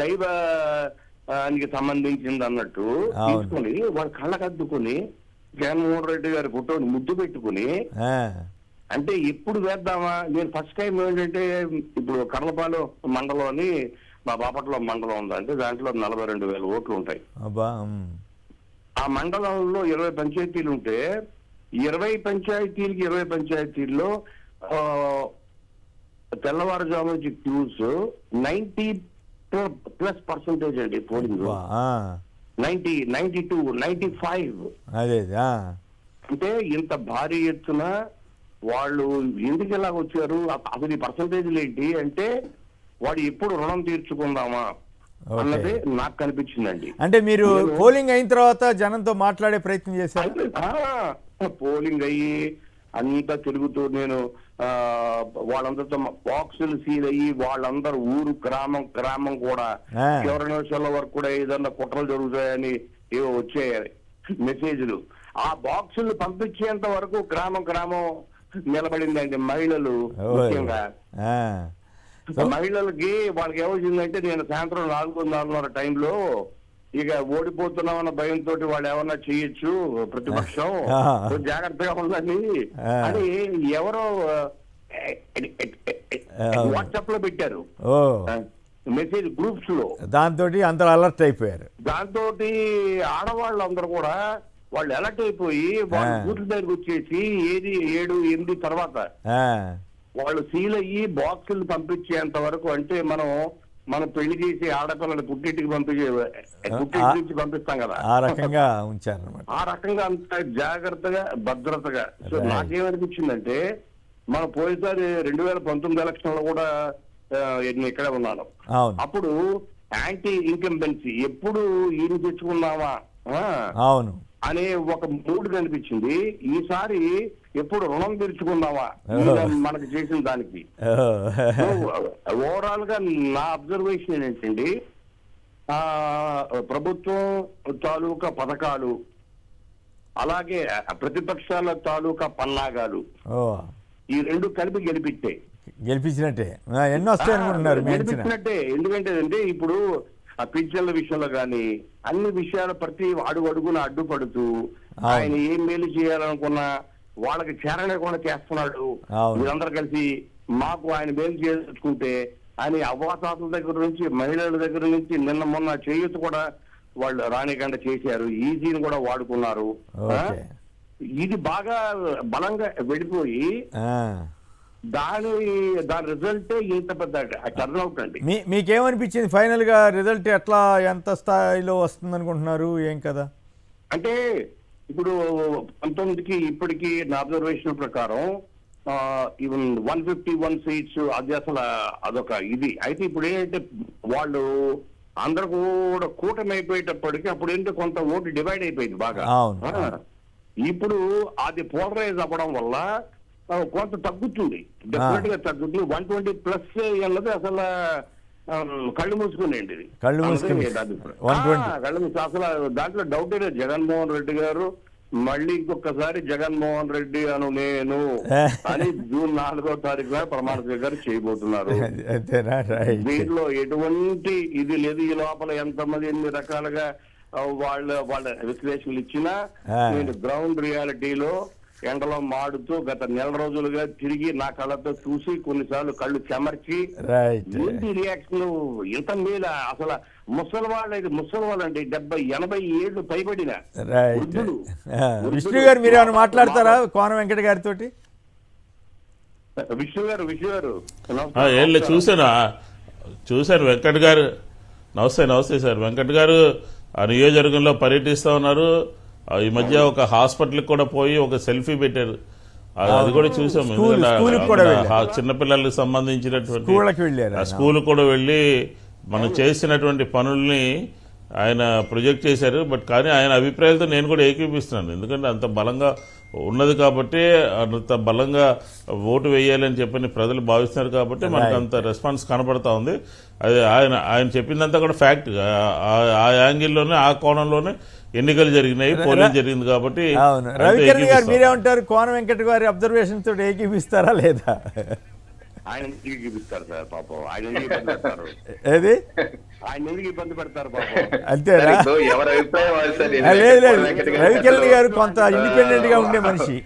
దైవానికి సంబంధించింది అన్నట్టు తీసుకుని వాళ్ళు కళ్ళకద్దుకుని జగన్మోహన్ రెడ్డి గారి ఫోటోని ముద్దు పెట్టుకుని, అంటే ఎప్పుడు వేద్దామా. నేను ఫస్ట్ టైం ఏంటంటే ఇప్పుడు కర్లపాలెం మండలం అని మా బాపట్ల మండలం ఉందంటే దాంట్లో 42,000 ఓట్లు ఉంటాయి. ఆ మండలంలో 20 పంచాయతీలు ఉంటే 20 పంచాయతీల్లో తెల్లవారుజాము నుంచి క్యూస్ 90+% అండి పోలింగ్. 90, 92, 95. అంటే ఇంత భారీ ఎత్తున వాళ్ళు ఎందుకు ఎలా వచ్చారు, అసలు ఈ పర్సంటేజ్లు ఏంటి అంటే వాడు ఎప్పుడు రుణం తీర్చుకుందామా అన్నది నాకు కనిపించిందండి. అంటే మీరు పోలింగ్ అయిన తర్వాత జనంతో మాట్లాడే ప్రయత్నం చేశారు? పోలింగ్ అయ్యి అంతా తిరుగుతూ నేను వాళ్ళందరితో బాక్సులు సీల్ అయ్యి వాళ్ళందరూ ఊరు గ్రామం కూడా చివరి నిమిషాల వరకు కూడా ఏదన్నా కుట్రలు జరుగుతాయని ఏవో వచ్చాయి మెసేజ్లు. ఆ బాక్సులు పంపించేంత వరకు గ్రామం నిలబడిందండి మహిళలు. ముఖ్యంగా మహిళలకి వాళ్ళకి ఏమొచ్చిందంటే నేను సాయంత్రం 4:30 టైంలో ఇక ఓడిపోతున్నామన్న భయంతో వాళ్ళు ఏమన్నా చేయొచ్చు ప్రతిపక్షం, జాగ్రత్తగా ఉండాలి అని ఎవరో వాట్సాప్ లో పెట్టారు మెసేజ్ గ్రూప్స్ లో. దాంతో అందరూ అలర్ట్ అయిపోయారు. దాంతో ఆడవాళ్ళు అందరూ కూడా వాళ్ళు అలర్ట్ అయిపోయి వాళ్ళ బూట్ల దగ్గరకు వచ్చేసి 7, 8 తర్వాత వాళ్ళు సీల్ అయ్యి బాక్సులు పంపించేంత వరకు, అంటే మనం పెళ్లి చేసి ఆడపిల్లలు పుట్టింటికి నుంచి పంపిస్తాం కదా, ఆ రకంగా ఉంచారు. ఆ రకంగా అంత జాగ్రత్తగా భద్రతగా. సో నాకేమనిపించిందంటే మనం పోయినసారి 2019 ఎలక్షన్ లో కూడా నేను ఇక్కడే ఉన్నాను. అప్పుడు యాంటీ ఇన్కంబెన్సీ ఎప్పుడు ఈయన తెచ్చుకున్నావా అనే ఒక మూడ్ కనిపించింది. ఈసారి ఎప్పుడు రుణం తీర్చుకుందామా మనకు చేసిన దానికి. ఓవరాల్ గా నా అబ్జర్వేషన్ ఏంటండి, ప్రభుత్వం తాలూకా పథకాలు అలాగే ప్రతిపక్షాల తాలూకా పన్నాగాలు ఈ రెండు కలిపి గెలిపించినట్టే. ఎన్నో వస్తాయనుకుంటున్నారు? గెలిపించినట్టే. ఎందుకంటే ఇప్పుడు ఆ పింఛన్ల విషయంలో గాని అన్ని విషయాల ప్రతి అడుగున అడ్డుపడుతూ ఆయన ఏం మేలు చేయాలనుకున్నా వాళ్ళకి చేరలేకుండా చేస్తున్నాడు. వీళ్ళందరూ కలిసి మాకు ఆయన మేలు చేసుకుంటే అని అవ్వాతాతల దగ్గర నుంచి మహిళల దగ్గర నుంచి నిన్న మొన్న చేయూత కూడా వాళ్ళు రానికుండా చేశారు. ఈజీని కూడా వాడుకున్నారు. ఇది బాగా బలంగా వెళ్ళిపోయి దాని రిజల్ట్ ఇంత పెద్ద టర్న్ అవుట్ అండి. మీకేమనిపించింది ఫైనల్ గా రిజల్ట్ ఎట్లా, ఎంత స్థాయిలో వస్తుంది అనుకుంటున్నారు? ఏం కదా అంటే ఇప్పుడు 19కి ఇప్పటికి నా అబ్జర్వేషన్ ప్రకారం ఈవెన్ 151 సీట్స్ అది అసలు అదొక ఇది. అయితే ఇప్పుడు ఏంటంటే వాళ్ళు అందరూ కూడా కూటమి అయిపోయేటప్పటికి అప్పుడు ఏంటంటే కొంత ఓటు డివైడ్ అయిపోయింది బాగా. ఇప్పుడు అది పోలరైజ్ అవ్వడం వల్ల కొంత తగ్గుతుంది, డెఫినెట్ గా తగ్గుతుంది. 120+ అన్నది అసలు కళ్ళు మూసుకునేయండి, కళ్ళు మూసుకుని కళ్ళు మూసుకు అసలు దాంట్లో డౌట్ లేదు. జగన్మోహన్ రెడ్డి గారు మళ్ళీ ఇంకొకసారి జగన్మోహన్ రెడ్డి నేను అని జూన్ 4వ తారీఖున ప్రమాణ స్వీకారం చేయబోతున్నారు. దీంట్లో ఎటువంటి ఇది లేదు. ఈ లోపల ఎంతమంది ఎన్ని రకాలుగా వాళ్ళ విశ్లేషణలు ఇచ్చినా నేను గ్రౌండ్ రియాలిటీలో ఎండలో మాడుతూ గత నెల రోజులుగా తిరిగి నా కళ్ళతో చూసి కొన్నిసార్లు కళ్ళు చెమర్చి ఏంటి రియాక్షన్ ఇంత మీద అసలు ముసలి వాళ్ళు అంటే 70-80 ఏళ్ళు పైబడిన వృద్ధులు. విష్ణు గారు మీరేమైనా మాట్లాడతారా కోన వెంకట గారితో? విష్ణు గారు చూశాను వెంకట్ గారు. నమస్తే సార్. వెంకట్ గారు ఆ నియోజకవర్గంలో పర్యటిస్తా ఉన్నారు. ఈ మధ్య ఒక హాస్పిటల్కి కూడా పోయి ఒక సెల్ఫీ పెట్టారు, అది కూడా చూసాం. చిన్నపిల్లలకు సంబంధించినటువంటి స్కూల్ కూడా వెళ్ళి మనం చేసినటువంటి పనుల్ని ఆయన ప్రొజెక్ట్ చేశారు. బట్ కానీ ఆయన అభిప్రాయాలతో నేను కూడా ఏకీపిస్తున్నాను. ఎందుకంటే అంత బలంగా ఉన్నది కాబట్టి, అంత బలంగా ఓటు వేయాలని చెప్పని ప్రజలు భావిస్తున్నారు కాబట్టి మనకు అంత రెస్పాన్స్ కనపడతా ఉంది. అది ఆయన చెప్పిందంతా కూడా ఫ్యాక్ట్. ఆ యాంగిల్లోనే ఆ కోణంలోనే ఎన్నికలు జరిగినాయి, పోలింగ్ జరిగింది కాబట్టి. రవికిరణ్ గారు మీరేమంటారు? కోన వెంకట గారి అబ్జర్వేషన్ తోటి ఏకీపిస్తారా లేదా? ఆయన చూపిస్తారు సార్ పాపం. ఆయన ఇబ్బంది పెడతారు పాపం. అంతేనా? లేదు రవికిరణ్ గారు కొంత ఇండిపెండెంట్ గా ఉండే మనిషి.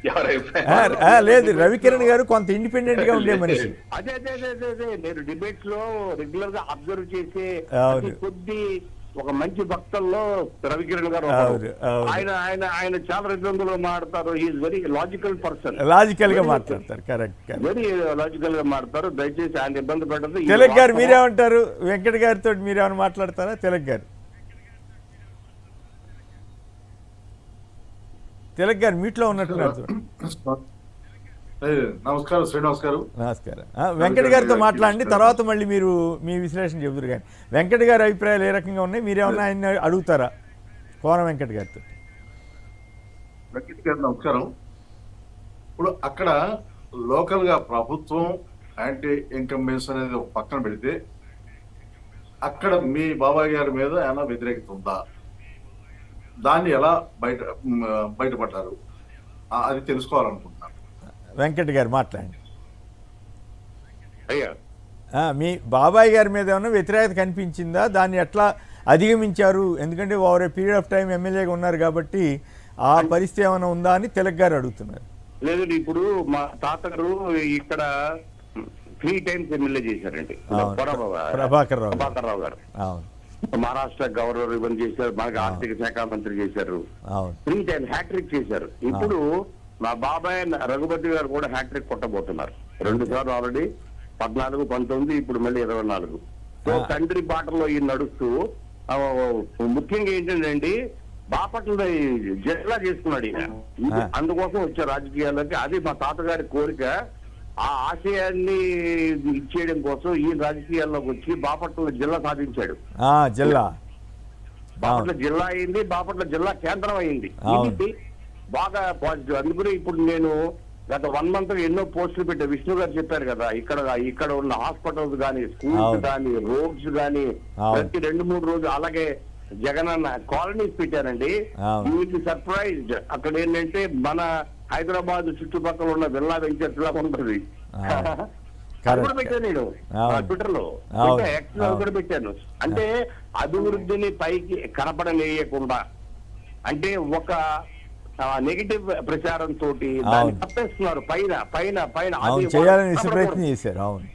లేదు రవికిరణ్ గారు కొంత ఇండిపెండెంట్ గా ఉండే మనిషి. అదే నేను డిబేట్స్ లో రెగ్యులర్ గా అబ్జర్వ్ చేసే కొద్ది ఒక మంచి భక్తుల్లో రవికిరణ్ గారు. ఆయన చాలా రెగ్యులర్ మాట్లాడతారు. He is very logical person. Logical గా మాట్లాడతారు. కరెక్ట్. వెరీ లాజికల్ గా మాట్లాడతారు. దయచేసి ఆయన ఇబ్బంది పెట్టదు. తిలక్ గారు మీరేమంటారు? వెంకట గారితో మీరేమైనా మాట్లాడతారా? తిలక్ గారు మీట్లో ఉన్నట్టున్నారు. నమస్కారం శ్రీనివాస్ గారు. నమస్కారం. వెంకట గారితో మాట్లాడండి, తర్వాత మళ్ళీ మీరు మీ విశ్లేషణ చెబుతారు. కానీ వెంకట గారి అభిప్రాయాలు ఏ రకంగా ఉన్నాయి? మీరేమన్నా ఆయన అడుగుతారా కోన వెంకట గారితో? వెంకట గారు నమస్కారం. ఇప్పుడు అక్కడ లోకల్ గా ప్రభుత్వం యాంటీ ఇన్కంబెన్స్ అనేది ఒక పక్కన పెడితే అక్కడ మీ బాబాయ్ గారి మీద ఏమైనా వ్యతిరేకత ఉందా? దాన్ని ఎలా బయటపడ్డారు అది తెలుసుకోవాలనుకుంటున్నాను. వెంకట్ గారు మాట్లాడండి. మీ బాబాయ్ గారి మీద ఏమన్నా వ్యతిరేకత కనిపించిందా? దాన్ని ఎట్లా అధిగమించారు? ఎందుకంటే over a period of time ఎమ్మెల్యేగా ఉన్నారు కాబట్టి ఆ పరిస్థితి ఏమైనా ఉందా అని తిలక్ గారు అడుగుతున్నారు. లేదండి, ఇప్పుడు మా తాతగారు ఇక్కడ 3 times ఎమ్మెల్యే చేశారండి. ప్రభాకర్ రావు గారు మహారాష్ట్ర గవర్నర్ ఇవన్నీ చేశారు, మనకి ఆర్థిక శాఖ మంత్రి చేశారు. 3 times హ్యాట్రిక్ చేశారు. ఇప్పుడు మా బాబాయ్ రఘుపతి గారు కూడా హ్యాట్రిక్ కొట్టబోతున్నారు. 2 సార్లు ఆల్రెడీ 14, 19, ఇప్పుడు మళ్ళీ 24. సో తండ్రి బాటలో ఈ నడుస్తూ ముఖ్యంగా ఏంటంటే బాపట్ల జిల్లా చేసుకున్నాడు ఈయన. అందుకోసం వచ్చే రాజకీయాలకి అది మా తాతగారి కోరిక. ఆ ఆశయాన్ని ఇచ్చేయడం కోసం ఈ రాజకీయాల్లోకి వచ్చి బాపట్ల జిల్లా సాధించాడు. బాపట్ల జిల్లా అయింది, బాపట్ల జిల్లా కేంద్రం అయింది. ఇది బాగా పాజిటివ్. అందుకని ఇప్పుడు నేను గత 1 month ఎన్నో పోస్టులు పెట్టా. విష్ణు గారు చెప్పారు కదా, ఇక్కడ ఉన్న హాస్పిటల్స్ కానీ, స్కూల్స్ కానీ, రోడ్స్ కానీ ప్రతి 2-3 రోజులు, అలాగే జగనన్న కాలనీస్ పెట్టారండి. వీటి సర్ప్రైజ్డ్. అక్కడ ఏంటంటే మన హైదరాబాద్ చుట్టుపక్కల ఉన్న విల్లా వెంచర్స్ లాగా ఉంటుంది. కూడా పెట్టాను నేను ట్విట్టర్ లో, కూడా పెట్టాను. అంటే అభివృద్ధిని పైకి కనపడలేయకుండా, అంటే ఒక నెగటివ్ ప్రచారం తోటి దాన్ని తప్పేస్తున్నారు. పైన ప్రయత్నం చేశారు. అవును,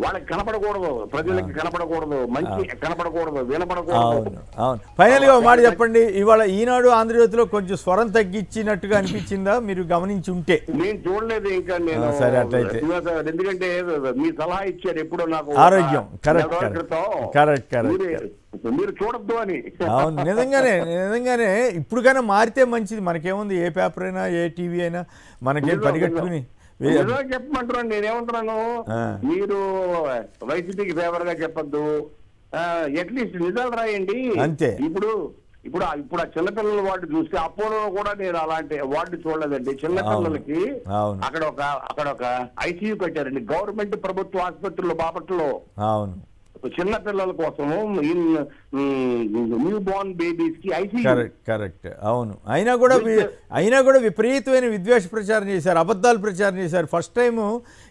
వాళ్ళకి కనపడకూడదు, ప్రజలకి కనపడకూడదు, మంచి కనపడకూడదు, వినపడకూడదు. అవును. ఫైనల్ గా మాట చెప్పండి, ఇవాళ ఈనాడు ఆంధ్రజ్యోతిలో కొంచెం స్వరం తగ్గించినట్టుగా అనిపించిందా మీరు గమనించి ఉంటే? నేను చూడలేదు ఇంకా. నేను సరే అట్లయితే, ఎందుకంటే మీ సలహా ఇచ్చారు ఎప్పుడో నాకు ఆరోగ్యం. కరెక్ట్ మీరు చూడద్దు అని. అవును, నిజంగానే ఇప్పుడుకైనా మారితే మంచిది. మనకేముంది, ఏ పేపర్ అయినా ఏ టీవీ అయినా మనకేం పరిగెట్టుకుని చెప్పమంటున్నాను. నేనేమంటున్నాను, మీరు వైసీపీకి ఫేవర్ గా చెప్పద్దు, అట్లీస్ట్ నిజాలు రాయండి. అంతే. ఇప్పుడు ఇప్పుడు ఆ చిన్నపిల్లల వార్డు చూస్తే అపోలో కూడా నేను అలాంటి వార్డు చూడలేదండి. చిన్నపిల్లలకి అక్కడ ఒక ఐసీయూ కట్టారండి గవర్నమెంట్ ప్రభుత్వ ఆసుపత్రిలో బాపట్లలో. అవును, చిన్న పిల్లల కోసం న్యూ బోర్న్ బేబీస్ కి ఐసీయూ. కరెక్ట్. అవును, అయినా కూడా విపరీతమైన విద్వేష ప్రచారం చేశారు, అబద్ధాలు ప్రచారం చేశారు. ఫస్ట్ టైము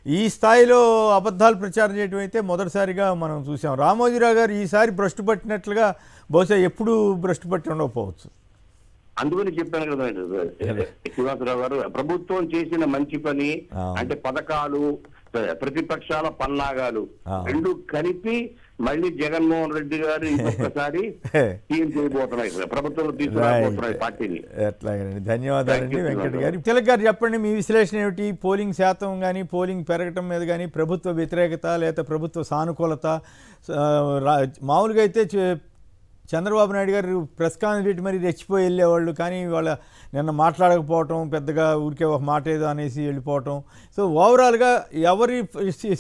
ఈ స్థాయిలో అబద్ధాలు ప్రచారం చేయడం అయితే మొదటిసారిగా మనం చూసాం. రామోజీరావు గారు ఈసారి భ్రష్టు పట్టినట్లుగా బహుశా ఎప్పుడు భ్రష్టు పట్టి ఉండకపోవచ్చు. అందుకని చెప్పాను కదా శ్రీనివాసరావు గారు, ప్రభుత్వం చేసిన మంచి పని అంటే పథకాలు, ప్రతిపక్షాల పన్నాగాలు రెండు కలిపి మళ్ళీ జగన్మోహన్ రెడ్డి గారు ఇంకొకసారి సీఎం చేయబోతున్నాయి, ప్రభుత్వం తీసుకురాబోతున్నాయి పార్టీని. ఎట్లాగండి, ధన్యవాదాలండి వెంకట్ గారు. తిలక్ గారు చెప్పండి, మీ విశ్లేషణ ఏమిటి? పోలింగ్ శాతం కానీ, పోలింగ్ పెరగటం మీద కానీ, ప్రభుత్వ వ్యతిరేకత లేదా ప్రభుత్వ సానుకూలత? మామూలుగా అయితే చంద్రబాబు నాయుడు గారు ప్రెస్ కాన్ఫరెన్స్ పెట్టి మరీ రెచ్చిపోయి వెళ్ళేవాళ్ళు, కానీ వాళ్ళ నిన్న మాట్లాడకపోవటం, పెద్దగా ఊరికే ఒక మాట ఏదో అనేసి వెళ్ళిపోవటం. సో ఓవరాల్గా ఎవరి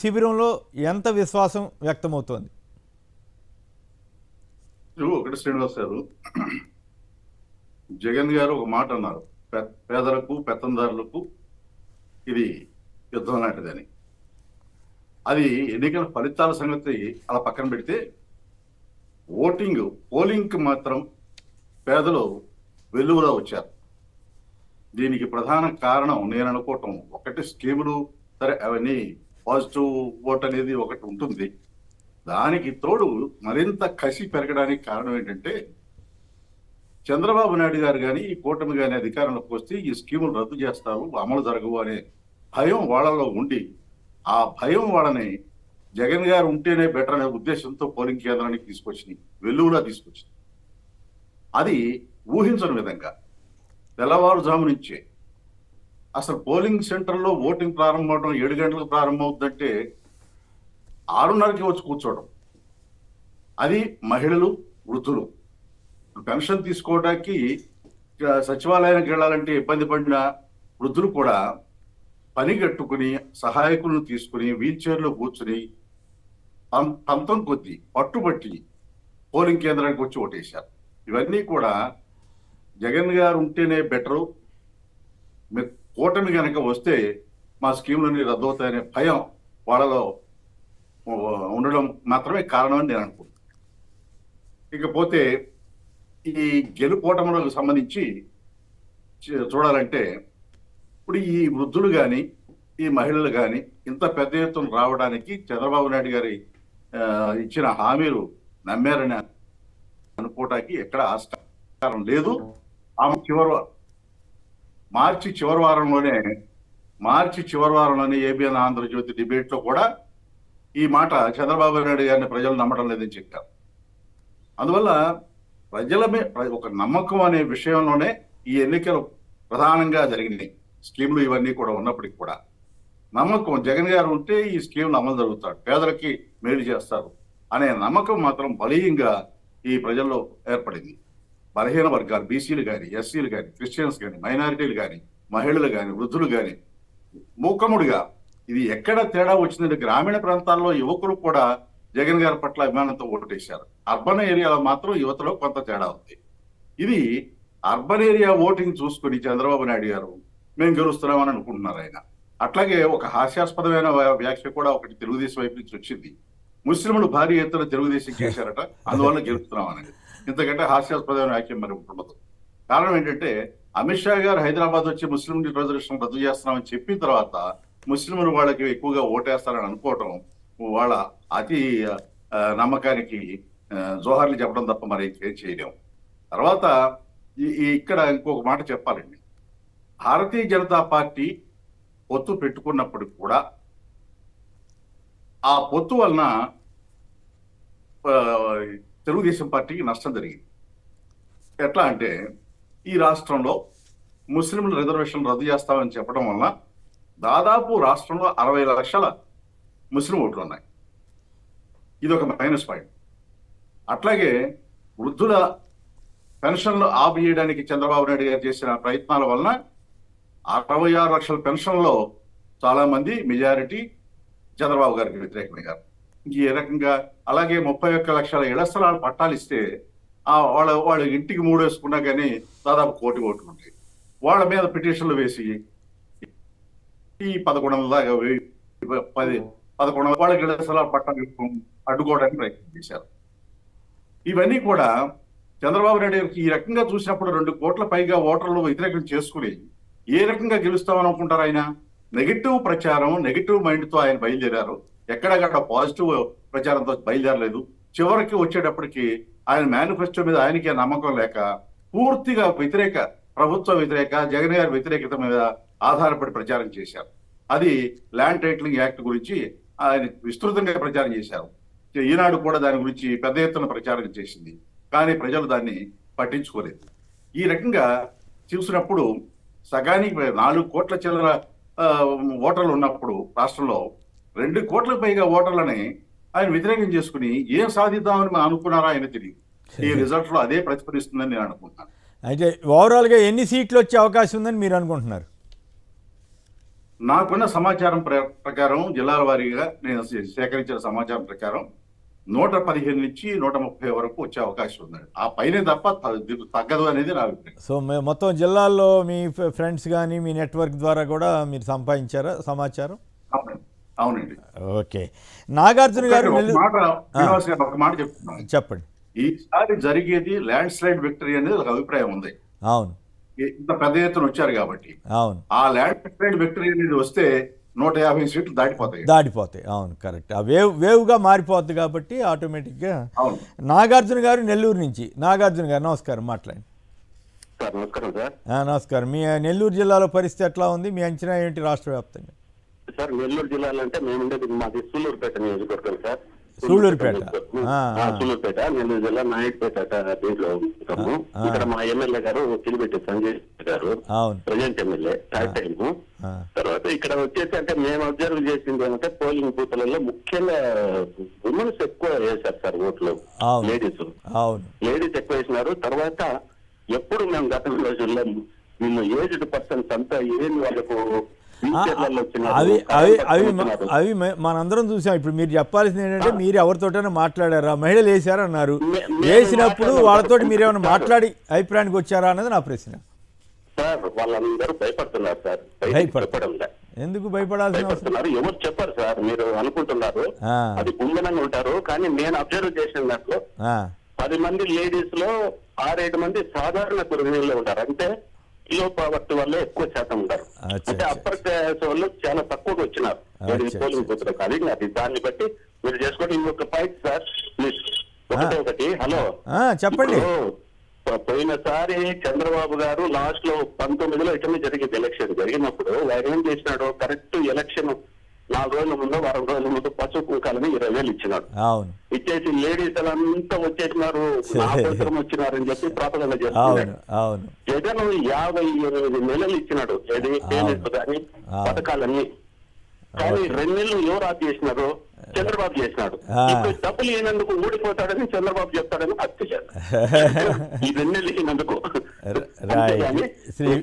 శిబిరంలో ఎంత విశ్వాసం వ్యక్తమవుతోంది? ఒకటి శ్రీనివాస్ గారు, జగన్ గారు ఒక మాట అన్నారు, పేదలకు పెత్తందారులకు ఇది యుద్ధం లాంటిదని. అది ఎన్నికల ఫలితాల సంగతి అలా పక్కన పెడితే పోలింగ్కి మాత్రం పేదలు వెలుగులా వచ్చారు. దీనికి ప్రధాన కారణం నేను అనుకోవటం, ఒకటి స్కీములు, సరే అవన్నీ పాజిటివ్ ఓట్ అనేది ఒకటి ఉంటుంది. దానికి తోడు మరింత కసి పెరగడానికి కారణం ఏంటంటే చంద్రబాబు నాయుడు గారు కానీ ఈ కూటమి కానీ అధికారంలోకి వస్తే ఈ స్కీములు రద్దు చేస్తారు, అమలు జరగవు అనే భయం వాళ్ళలో ఉండి, ఆ భయం వాళ్ళని జగన్ గారు ఉంటేనే బెటర్ అనే ఉద్దేశంతో పోలింగ్ కేంద్రానికి తీసుకొచ్చినాయి, వెలుగులా తీసుకొచ్చింది. అది ఊహించని విధంగా తెల్లవారుజాము నుంచే అసలు పోలింగ్ సెంటర్లో ఓటింగ్ ప్రారంభం అవడం 7 గంటలకు ప్రారంభం అవుతుందంటే 6:30కి వచ్చి కూర్చోవడం. అది మహిళలు, వృద్ధులు పెన్షన్ తీసుకోవడానికి సచివాలయానికి వెళ్ళాలంటే ఇబ్బంది పడిన వృద్ధులు కూడా పని కట్టుకుని సహాయకులను తీసుకుని వీల్ చైర్లో కూర్చుని పంతం కొద్దీ పట్టుబట్టి పోలింగ్ కేంద్రానికి వచ్చి ఓటేశారు. ఇవన్నీ కూడా జగన్ గారు ఉంటేనే బెటరు, కూటమి కనుక వస్తే మా స్కీములన్నీ రద్దవుతాయనే భయం వాళ్ళలో ఉండడం మాత్రమే కారణం అని నేను అనుకుంటున్నాను. ఇకపోతే ఈ గెలుపోటములకు సంబంధించి చూడాలంటే ఇప్పుడు ఈ వృద్ధులు కానీ ఈ మహిళలు కానీ ఇంత పెద్ద ఎత్తున రావడానికి చంద్రబాబు నాయుడు గారి ఇచ్చిన హామీలు నమ్మారని అనుకోవటానికి ఎక్కడ ఆస్కారం లేదు. మార్చి చివరి వారంలోనే ఏబిఎన్ ఆంధ్రజ్యోతి డిబేట్ లో కూడా ఈ మాట చంద్రబాబు నాయుడు గారిని ప్రజలు నమ్మడం లేదని చెప్పారు. అందువల్ల ప్రజల ఒక నమ్మకం అనే విషయంలోనే ఈ ఎన్నికలు ప్రధానంగా జరిగినాయి. స్కీములు ఇవన్నీ కూడా ఉన్నప్పటికీ కూడా నమ్మకం, జగన్ గారు ఉంటే ఈ స్కీములు అమలు జరుగుతాడు, పేదలకి మేలు చేస్తారు అనే నమ్మకం మాత్రం బలీయంగా ఈ ప్రజల్లో ఏర్పడింది. బలహీన వర్గాలు, బీసీలు కానీ, ఎస్సీలు కానీ, క్రిస్టియన్స్ కానీ, మైనారిటీలు కానీ, మహిళలు కానీ, వృద్ధులు కానీ మూకముడిగా ఇది ఎక్కడ తేడా వచ్చిందంటే గ్రామీణ ప్రాంతాల్లో యువకులు కూడా జగన్ గారి పట్ల అభిమానంతో ఓటేశారు. అర్బన్ ఏరియాలో మాత్రం యువతలో కొంత తేడా ఉంది. ఇది అర్బన్ ఏరియా ఓటింగ్ చూసుకుని చంద్రబాబు నాయుడు గారు మేము గెలుస్తున్నామని అనుకుంటున్నారు ఆయన. అట్లాగే ఒక హాస్యాస్పదమైన వ్యాఖ్య కూడా ఒకటి తెలుగుదేశం వైపు నుంచి వచ్చింది, ముస్లింలు భారీ ఎత్తున తెలుగుదేశం చేశారట, అందువల్ల గెలుస్తున్నాం అనేది. ఇంతకంటే హాస్యాస్పదమైన వ్యాఖ్య మరి ఉండదు. కారణం ఏంటంటే అమిత్ షా గారు హైదరాబాద్ వచ్చి ముస్లిం రిజర్వేషన్ రద్దు చేస్తున్నామని చెప్పిన తర్వాత ముస్లింలు వాళ్ళకి ఎక్కువగా ఓటేస్తారని అనుకోవటం వాళ్ళ అతి నమ్మకానికి జోహార్లు చెప్పడం తప్ప మరి ఏం చేయలేము. తర్వాత ఇక్కడ ఇంకొక మాట చెప్పాలండి, భారతీయ జనతా పార్టీ పొత్తు పెట్టుకున్నప్పుడు కూడా ఆ పొత్తు వలన తెలుగుదేశం పార్టీకి నష్టం జరిగింది. ఎట్లా అంటే ఈ రాష్ట్రంలో ముస్లింల రిజర్వేషన్ రద్దు చేస్తామని చెప్పడం వలన దాదాపు రాష్ట్రంలో 60 లక్షల ముస్లిం ఓట్లు ఉన్నాయి. ఇది ఒక మైనస్ పాయింట్. అట్లాగే వృద్ధుల పెన్షన్లు ఆపు చేయడానికి చంద్రబాబు నాయుడు గారు చేసిన ప్రయత్నాల వలన 66 లక్షల పెన్షన్లో చాలా మంది మెజారిటీ చంద్రబాబు గారికి వ్యతిరేకమయ్యారు. ఇంక ఏ రకంగా అలాగే 31 లక్షల ఇళ్ల స్థలాలు పట్టాలు ఇస్తే వాళ్ళ ఇంటికి 3 వేసుకున్నా కానీ దాదాపు 1 కోటి ఓట్లు ఉంటాయి. వాళ్ళ మీద పిటిషన్లు వేసి ఈ 1100 దాకా 1100 వాళ్ళకి అసలు పట్టం అడ్డుకోవడానికి ప్రయత్నం చేశారు. ఇవన్నీ కూడా చంద్రబాబు నాయుడు గారికి ఈ రకంగా చూసినప్పుడు 2 కోట్ల పైగా ఓటర్లు వ్యతిరేకం చేసుకుని ఏ రకంగా గెలుస్తామని అనుకుంటారు? ఆయన నెగిటివ్ ప్రచారం, నెగిటివ్ మైండ్ తో ఆయన బయలుదేరారు. ఎక్కడక్కడ పాజిటివ్ ప్రచారంతో బయలుదేరలేదు. చివరికి వచ్చేటప్పటికి ఆయన మేనిఫెస్టో మీద ఆయనకే నమ్మకం లేక పూర్తిగా ప్రభుత్వ వ్యతిరేక, జగన్ గారి వ్యతిరేకత మీద ఆధారపడి ప్రచారం చేశారు. అది ల్యాండ్ టైటిలింగ్ యాక్ట్ గురించి ఆయన విస్తృతంగా ప్రచారం చేశారు. ఈనాడు కూడా దాని గురించి పెద్ద ఎత్తున ప్రచారం చేసింది. కానీ ప్రజలు దాన్ని పట్టించుకోలేదు. ఈ రకంగా చూసినప్పుడు సగానికి 4 కోట్ల చిల్లర ఓటర్లు ఉన్నప్పుడు రాష్ట్రంలో 2 కోట్లకు పైగా ఓటర్లని ఆయన వ్యతిరేకం చేసుకుని ఏం సాధిద్దామని అనుకున్నారా ఆయన తెలియదు. ఈ రిజల్ట్ లో అదే ప్రతిఫలిస్తుందని నేను అనుకుంటున్నాను. అయితే ఓవరాల్ గా ఎన్ని సీట్లు వచ్చే అవకాశం ఉందని మీరు అనుకుంటున్నారు? నాకున్న సమాచారం ప్రకారం జిల్లాల వారీగా నేను సేకరించిన సమాచారం ప్రకారం 115 నుంచి 130 వరకు వచ్చే అవకాశం ఉందండి. ఆ పైన తప్ప తగ్గదు అనేది నా అభిప్రాయం. సో మొత్తం జిల్లాల్లో మీ ఫ్రెండ్స్ కానీ మీ నెట్వర్క్ ద్వారా కూడా మీరు సంపాదించారా సమాచారం? అవునండి. ఓకే. నాగార్జున గారు ఒక మాట చెప్తున్నాను, చెప్పండి. ఈసారి జరిగేది ల్యాండ్ స్లైడ్ విక్టరీ అనేది ఒక అభిప్రాయం ఉంది. అవును, ఇంత పెద్ద ఎత్తున వచ్చారు కాబట్టి. అవును, ఆ ల్యాండ్ స్లైడ్ విక్టరీ అనేది వస్తే 150 సీట్లు దాటిపోతాయి. అవును, కరెక్ట్. ఆ వేవ్గా మారిపోద్ది కాబట్టి ఆటోమేటిక్గా. నాగార్జున గారు నెల్లూరు నుంచి. నాగార్జున గారు నమస్కారం, మాట్లాడండి. నమస్కారం సార్. నమస్కారం. మీ నెల్లూరు జిల్లాలో పరిస్థితి ఎట్లా ఉంది? మీ అంచనా ఏంటి రాష్ట్ర వ్యాప్తంగా? సార్ నెల్లూరు జిల్లాలో అంటే మేము ఉండేది మాది సూళ్ళూరుపేట నియోజకవర్గం సార్. సూళ్ళూరుపేట, నెల్లూరు జిల్లా నాయుడుపేట దీంట్లో ఉంటాము. ఇక్కడ మా ఎమ్మెల్యే గారు కిలిబెట్టి సంజయ్ గారు ప్రజెంట్ ఎమ్మెల్యే టైం. తర్వాత ఇక్కడ వచ్చేసి అంటే మేము అబ్జర్వ్ చేసింది ఏమంటే పోలింగ్ బూత్లలో ముఖ్యంగా ఉమెన్స్ ఎక్కువ వేశారు సార్ ఓట్లు. లేడీస్ ఎక్కువ వేసినారు. తర్వాత ఎప్పుడు మేము గత రోజుల్లో మేము ఏజ్డ్ పర్సన్స్ అంతా ఏం వాళ్ళకు అవి మనందరం చూసాం. ఇప్పుడు మీరు చెప్పాల్సింది ఏంటంటే మీరు ఎవరితోటైనా మాట్లాడారా? మహిళలు వేసారన్నారు. వేసినప్పుడు వాళ్ళతో మీరేమైనా మాట్లాడి అభిప్రాయానికి వచ్చారా అన్నది నా ప్రశ్న. సార్ వాళ్ళందరూ భయపడుతున్నారు సార్. ఎందుకు భయపడాల్సిన అవసరం? ఎవరు చెప్పారు సార్, మీరు అనుకుంటున్నారు అది గుండెనంగా ఉంటారు. కానీ నేను అబ్జర్వ్ చేసిన దాంట్లో 10 మంది లేడీస్ లో 6-7 మంది సాధారణ గృహిణుల్లో ఉంటారు. అంటే లో పావర్టీ వల్ల ఎక్కువ శాతం ఉంటారు. అంటే అప్పర్ క్లాస్ వాళ్ళు చాలా తక్కువగా వచ్చినారు పోలింగ్ బూత్. అది దాన్ని బట్టి మీరు చేసుకోండి. ఇంకొక పాయింట్ సార్ ప్లీజ్. ఒకటి హలో చెప్పండి. పోయినసారి చంద్రబాబు గారు లాస్ట్ లో 19లో ఇటమే జరిగింది ఎలక్షన్. జరిగినప్పుడు ఆయన ఏం చేసినాడు, కరెక్ట్ ఎలక్షన్ 4 రోజుల ముందు 1 రోజుల ముందు పసుపు కుంకాలని 20,000 ఇచ్చినాడు. ఇచ్చేసి లేడీస్ అంతా వచ్చేసినారు, వచ్చినారని చెప్పి ప్రాపగండా చేస్తున్నారు. జగన్ 58 నెలలు ఇచ్చినాడు కానీ పథకాలన్నీ. కానీ 2 నెలలు ఎవరు ఆపి చేసినారు? చంద్రబాబు చేసినాడు. ఇప్పుడు డబ్బులు అయినందుకు ఊడిపోతాడని చంద్రబాబు చెప్తాడని హత్య చేస్తారు ఈ 2 నెలలు అయినందుకు.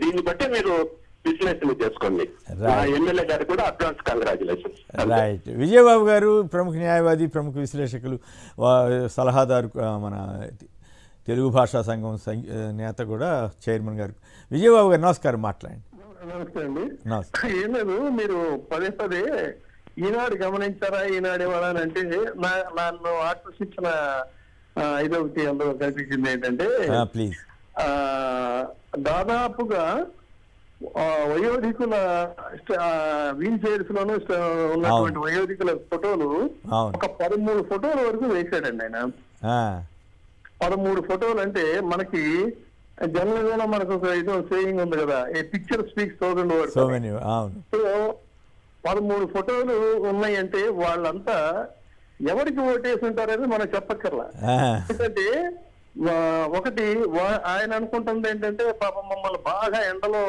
దీన్ని బట్టి మీరు విశ్లేషణ చేసుకోండి. ఎమ్మెల్యే గారు కూడా అడ్వాన్స్ కంగ్రాచులేషన్స్. రైట్. విజయబాబు గారు ప్రముఖ న్యాయవాది, ప్రముఖ విశ్లేషకులు, సలహాదారు, మన తెలుగు భాషా సంఘం నేత కూడా, చైర్మన్ గారు. విజయబాబు గారు నమస్కారం, మాట్లాడండి. నమస్తే అండి. ఏం లేదు, మీరు పదే ఈనాడు గమనించారా? ఈనాడు ఇవ్వాలని నన్ను ఆకర్షించిన ఇదొకటి అందులో కనిపించింది ఏంటంటే, ప్లీజ్, దాదాపుగా వయోధికుల వీల్ చైర్స్ లోనూ ఉన్నటువంటి వయోధికుల ఫోటోలు ఒక 13 ఫోటోల వరకు వేసాడండి ఆయన. 13 ఫోటోలు అంటే మనకి జనరల్ గా మనకు ఒక ఏదో సేయింగ్ ఉంది కదా, ఏ పిక్చర్ స్పీక్స్ 1000 words. సో 13 ఫోటోలు ఉన్నాయంటే వాళ్ళంతా ఎవరికి ఓటేసి ఉంటారని మనం చెప్పక్కర్లా. ఎందుకంటే ఒకటి ఆయన అనుకుంటుంది ఏంటంటే, పాపం మమ్మల్ని బాగా ఎండలో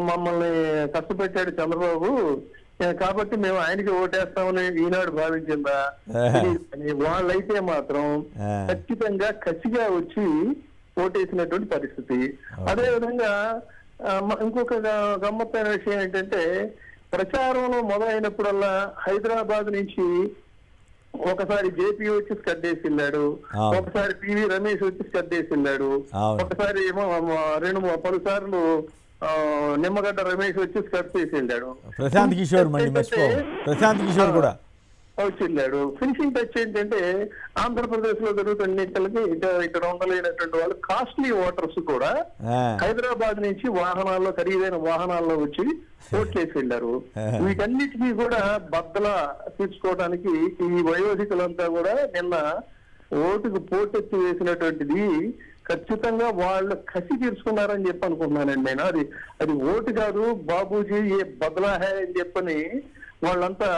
మమ్మల్ని కష్టపెట్టాడు చంద్రబాబు, కాబట్టి మేము ఆయనకి ఓటేస్తామని ఈనాడు భావించిందా? వాళ్ళైతే మాత్రం ఖచ్చితంగా కసిగా వచ్చి ఓటేసినటువంటి పరిస్థితి. అదే విధంగా ఇంకొక గమ్మత్తైన విషయం ఏంటంటే, ప్రచారంలో మొదలైనప్పుడల్లా హైదరాబాద్ నుంచి ఒకసారి జేపీ వచ్చి స్కడ్ వేసి వెళ్ళాడు, ఒకసారి పివి రమేష్ వచ్చి స్కడ్ వేసి వెళ్ళాడు, ఒకసారి ఏమో పలుసార్లు నిమ్మగడ్డ రమేష్ వచ్చి స్కడ్ వేసి వెళ్ళాడు. ప్రశాంత్ కిషోర్ కూడా వచ్చి వెళ్ళాడు. ఫినిషింగ్ టచ్ ఏంటంటే ఆంధ్రప్రదేశ్ లో జరుగుతున్న ఎన్నికలకి ఇక్కడ ఉండలేనటువంటి వాళ్ళు కాస్ట్లీ ఓటర్స్ కూడా హైదరాబాద్ నుంచి వాహనాల్లో, ఖరీదైన వాహనాల్లో వచ్చి ఓట్లేసి వెళ్ళారు. వీటన్నిటికీ కూడా బద్దలా తీర్చుకోవడానికి ఈ వయోధికులంతా కూడా నిన్న ఓటుకు పోటెత్తి వేసినటువంటిది ఖచ్చితంగా వాళ్ళు కసి తీర్చుకున్నారని చెప్పి అనుకుంటున్నానండి నేను. అది ఓటు కాదు, బాబూజీ ఏ బదలా హై అని చెప్పని వాళ్ళంతా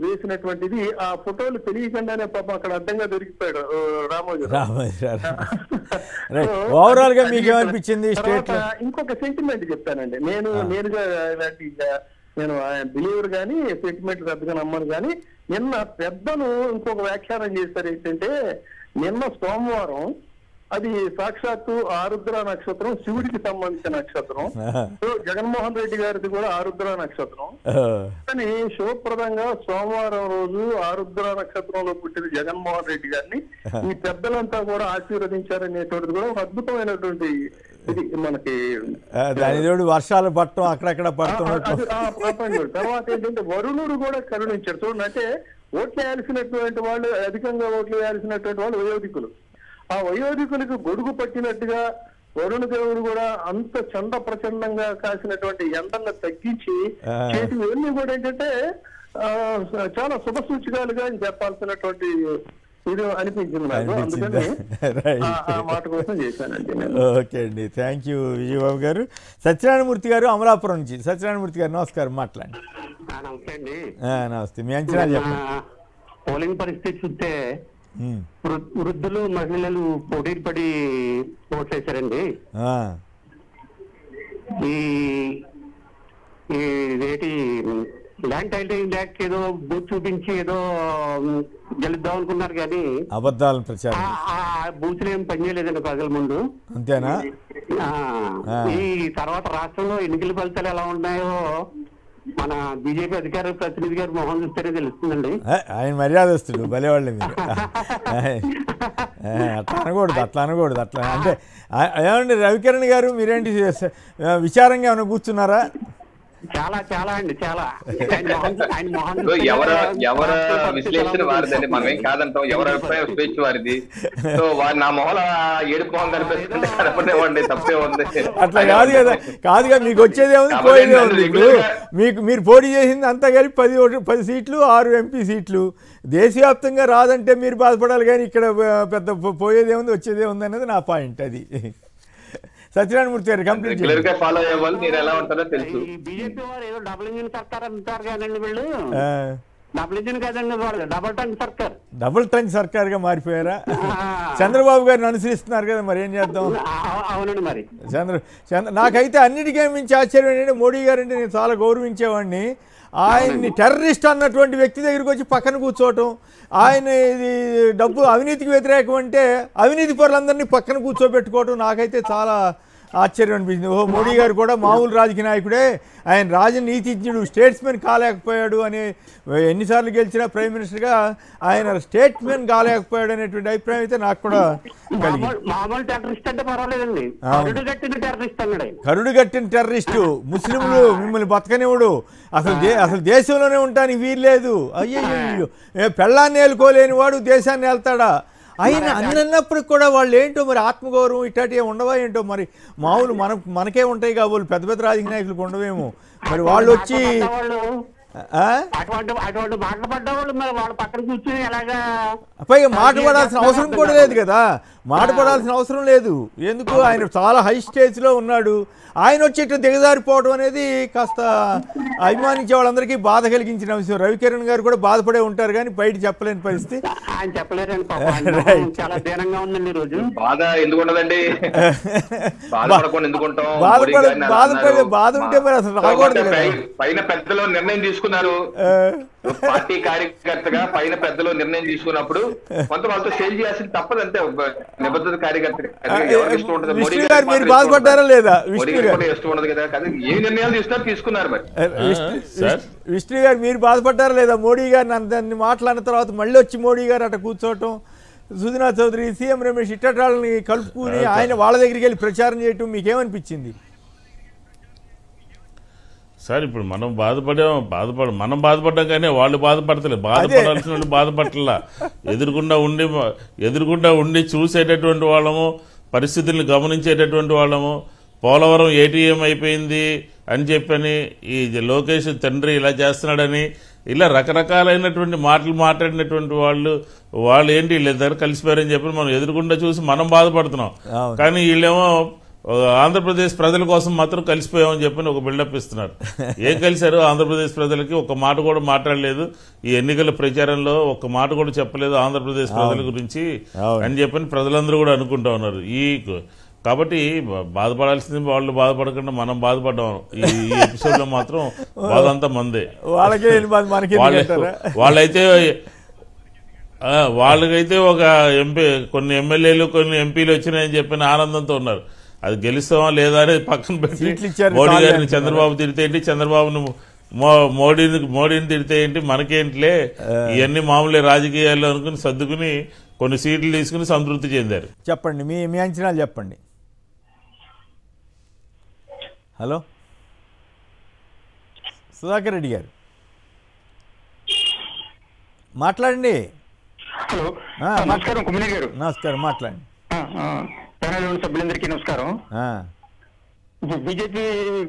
వేసినటువంటిది. ఆ ఫోటోలు తెలియకుండానే పాపం అక్కడ అడ్డంగా దొరికిపోయాడు రామోజీ. ఓవరాల్ గా మీకు ఏమనిపించింది? ఇంకొక సెంటిమెంట్ చెప్తానండి. నేనుగా ఇలాంటి నేను బిలీవర్ గానీ సెంటిమెంట్ పెద్దగా నమ్మను కానీ నిన్న పెద్దలు ఇంకొక వ్యాఖ్యానం చేశారు. ఏంటంటే నిన్న సోమవారం అది సాక్షాత్తు ఆరుద్ర నక్షత్రం, శివుడికి సంబంధించిన నక్షత్రం. జగన్మోహన్ రెడ్డి గారిది కూడా ఆరుద్ర నక్షత్రం. కానీ శుభప్రదంగా సోమవారం రోజు ఆరుద్ర నక్షత్రంలో పుట్టిన జగన్మోహన్ రెడ్డి గారిని ఈ పెద్దలంతా కూడా ఆశీర్వదించారనేటువంటిది కూడా ఒక అద్భుతమైనటువంటి ఇది మనకి. వర్షాలు పట్టడం, అక్కడక్కడ పడటం. తర్వాత ఏంటంటే వరుణుడు కూడా కరుణించాడు. చూడండి, అంటే ఓట్లు వేయాల్సినటువంటి వాళ్ళు, అధికంగా ఓట్లు వేయాల్సినటువంటి వాళ్ళు వయోధికులు. ఆ వయోధికులకు గొడుగు పట్టినట్టుగా వరుణ దేవుడు కూడా అంత చండ ప్రచండంగా కాసినటువంటి ఎండలను తగ్గించి చేతి ఇవన్నీ కూడా ఏంటంటే చాలా శుభ సూచకాలుగా చెప్పాల్సినటువంటి ఇది అనిపించింది నాకు. అందుకని ఆ మాట కోసం చేశానండి. ఓకే అండి, థ్యాంక్ యూ విజయబాబు గారు. సత్యనారాయణమూర్తి గారు అమలాపురం నుంచి. సత్యనారాయణమూర్తి గారు నమస్కారం, మాట్లాడండి. నమస్తే అండి. నమస్తే, మీ అంచనా చెప్పండి. పోలింగ్ పరిస్థితి చూస్తే వృద్ధులు, మహిళలు పోటీ పడి ఓట్లేశారండి. ఇదేంటి ల్యాండ్ టైటిలింగ్ యాక్ట్ ఏదో బూత్ చూపించి ఏదో గెలుద్దాం అనుకున్నారు కానీ అబద్ధాల ప్రచారం, ఆ బూత్లు ఏం పనిచేయలేదండి ప్రజల ముందు. అంతేనా? ఈ తర్వాత రాష్ట్రంలో ఎన్నికల ఫలితాలు ఎలా ఉన్నాయో మన బీజేపీ అధికార ప్రతినిధి గారు మొహం చూస్తేనే తెలుస్తుందండి. ఆయన మర్యాదస్తుడు, భలేవాళ్ళే మీరు. అట్లా అనకూడదు. అట్లా అంటే ఏమండి రవికిరణ్ గారు, మీరేంటి విచారంగా ఏమైనా కూర్చున్నారా? చాలా చాలా అండి, చాలా. ఎవరు విశ్లేషణ వారిదండి, మనం ఏం కాదంటాం. ఎవరి అభిప్రాయం స్వేచ్ఛ వారిది. సో వారి నా మొహల ఏడుపు మొహం కనిపిస్తుంది, కనపడేవండి, తప్పే ఉంది. అట్లా కాదుగా మీకు వచ్చేదే ఉంది, పోయేదే ఉంది. ఇప్పుడు మీరు పోటీ చేసింది అంతా కలిపి 10 సీట్లు, 6 ఎంపీ సీట్లు. దేశవ్యాప్తంగా రాదంటే మీరు బాధపడాలి, కానీ ఇక్కడ పెద్ద పోయేదే ఉంది, వచ్చేదే ఉంది అనేది నా పాయింట్. అది సత్యనారాయణమూర్తి గారు కంప్లీట్ ఫాలో అయ్యే వాళ్ళు మీరు ఎలా ఉంటారో తెలుసు. బీజేపీ వారు ఏదో డబుల్ ఇంజిన్ సర్కార్ అంటారు కదండి, వీళ్ళు డబుల్ ఇంజిన్ కాదండి, వాళ్ళు డబుల్ టంగ్ సర్కార్. డబుల్ టంగ్ సర్కార్ గా మారిపోయారా? చంద్రబాబు గారిని అనుసరిస్తున్నారు కదా, మరి ఏం చేద్దాం. అవునండి. మరి నాకైతే అన్నిటికీ మించి ఆశ్చర్యం ఏంటంటే మోడీ గారు అంటే నేను చాలా గౌరవించేవాడిని. ఆయన్ని టెర్రరిస్ట్ అన్నటువంటి వ్యక్తి దగ్గరికి వచ్చి పక్కన కూర్చోవటం, ఆయన ఇది డబ్బు అవినీతికి వ్యతిరేకం అంటే అవినీతి పరులందరినీ పక్కన కూర్చోబెట్టుకోవటం నాకైతే చాలా ఆశ్చర్యం అనిపించింది. మోడీ గారు కూడా మామూలు రాజకీయ నాయకుడే, ఆయన రాజనీతిజ్ఞుడు, స్టేట్స్మెన్ కాలేకపోయాడు అని ఎన్నిసార్లు గెలిచినా ప్రైమ్ మినిస్టర్గా ఆయన స్టేట్స్మెన్ కాలేకపోయాడు అనేటువంటి అభిప్రాయం అయితే నాకు కూడా కలిగింది. కరుడు కట్టిన టెర్రరిస్టు, ముస్లింలు మిమ్మల్ని బతకనివ్వడు, అసలు దేశంలోనే ఉంటానికి వీల్లేదు. అయ్యో, పెళ్ళాన్ని ఏలుకోలేని వాడు దేశాన్ని వెళ్తాడా? ఆయన అన్నప్పటికి కూడా వాళ్ళు ఏంటో మరి ఆత్మగౌరవం ఇట్లాంటివి ఉండవా ఏంటో మరి. మామూలు మనకే ఉంటాయి కాబోలు, పెద్ద పెద్ద రాజకీయ నాయకులకు ఉండవేమో. మరి వాళ్ళు వచ్చి పైగా మాట పడాల్సిన అవసరం కూడా లేదు కదా, మాట పడాల్సిన అవసరం లేదు. ఎందుకు, ఆయన చాలా హై స్టేజ్లో ఉన్నాడు. ఆయన వచ్చి ఇట్లా దిగజారిపోవడం అనేది కాస్త అభిమానించే వాళ్ళందరికీ బాధ కలిగించిన విషయం. రవికిరణ్ గారు కూడా బాధపడే ఉంటారు కానీ బయట చెప్పలేని పరిస్థితి. బాధ ఉంటే మరి అసలు రాకూడదు. తీసుకున్నారు. పార్టీ కార్యకర్తగా పైన పెద్దలు నిర్ణయం తీసుకున్నప్పుడు కొంత వాళ్ళతో సేల్ చేయాల్సింది తప్పదు, అంతే. నిబద్ధత కార్యకర్త ఇష్టం ఉండదు. మోడీ ఇష్టం ఉండదు కదా. కానీ ఏ నిర్ణయాలు తీసుకున్నారు మరి. విష్ణు గారు మీరు బాధపడ్డారా లేదా? మోడీ గారిని అందరిని మాట్లాడిన తర్వాత మళ్ళీ వచ్చి మోడీ గారు అట్లా కూర్చోవటం, సుజనా చౌదరి, సీఎం రమేష్ ఇట్టటాలని కలుపుకుని ఆయన వాళ్ళ దగ్గరికి వెళ్ళి ప్రచారం చేయటం మీకేమనిపించింది సార్? ఇప్పుడు మనం మనం బాధపడ్డాం కానీ వాళ్ళు బాధపడతలేదు. బాధపడాల్సిన వాళ్ళు బాధపడలా. ఎదురుకుండా ఉండి చూసేటటువంటి వాళ్ళము, పరిస్థితుల్ని గమనించేటటువంటి వాళ్ళము. పోలవరం ఏటీఎం అయిపోయింది అని చెప్పని, ఈ లోకేష్ తండ్రి ఇలా చేస్తున్నాడని, ఇలా రకరకాలైనటువంటి మాటలు మాట్లాడినటువంటి వాళ్ళు ఏంటి వీళ్ళిద్దరు కలిసిపోయారని చెప్పి మనం ఎదురుకుండా చూసి మనం బాధపడుతున్నాం. కానీ వీళ్ళేమో ఆంధ్రప్రదేశ్ ప్రజల కోసం మాత్రం కలిసిపోయామని చెప్పని ఒక బిల్డప్ ఇస్తున్నారు. ఏం కలిశారు? ఆంధ్రప్రదేశ్ ప్రజలకి ఒక మాట కూడా మాట్లాడలేదు. ఈ ఎన్నికల ప్రచారంలో ఒక మాట కూడా చెప్పలేదు ఆంధ్రప్రదేశ్ ప్రజల గురించి అని చెప్పని ప్రజలందరూ కూడా అనుకుంటా ఉన్నారు. కాబట్టి బాధపడాల్సింది వాళ్ళు బాధపడకుండా మనం బాధపడ్డాం. ఈ ఎపిసోడ్ లో మాత్రం బాధ అంతా మందే. వాళ్ళకైతే ఒక కొన్ని ఎమ్మెల్యేలు కొన్ని ఎంపీలు వచ్చినాయని చెప్పిన ఆనందంతో ఉన్నారు. అది గెలుస్తామా లేదా అనేది పక్కన పెట్టి మోడీ గారిని చంద్రబాబు తిడితే ఏంటి, చంద్రబాబును మోడీని తిడితే ఏంటి, మనకేంటిలే ఇవన్నీ మామూలే రాజకీయాల్లో అనుకుని సర్దుకుని కొన్ని సీట్లు తీసుకుని సంతృప్తి చెందారు. చెప్పండి మీ అంచనాలు చెప్పండి. హలో సుధాకర్ రెడ్డి గారు మాట్లాడండి. హలో నమస్కారం కుమిని గారు. నమస్కారం, మాట్లాడండి. సభ్యులందరికీ నమస్కారం. బీజేపీ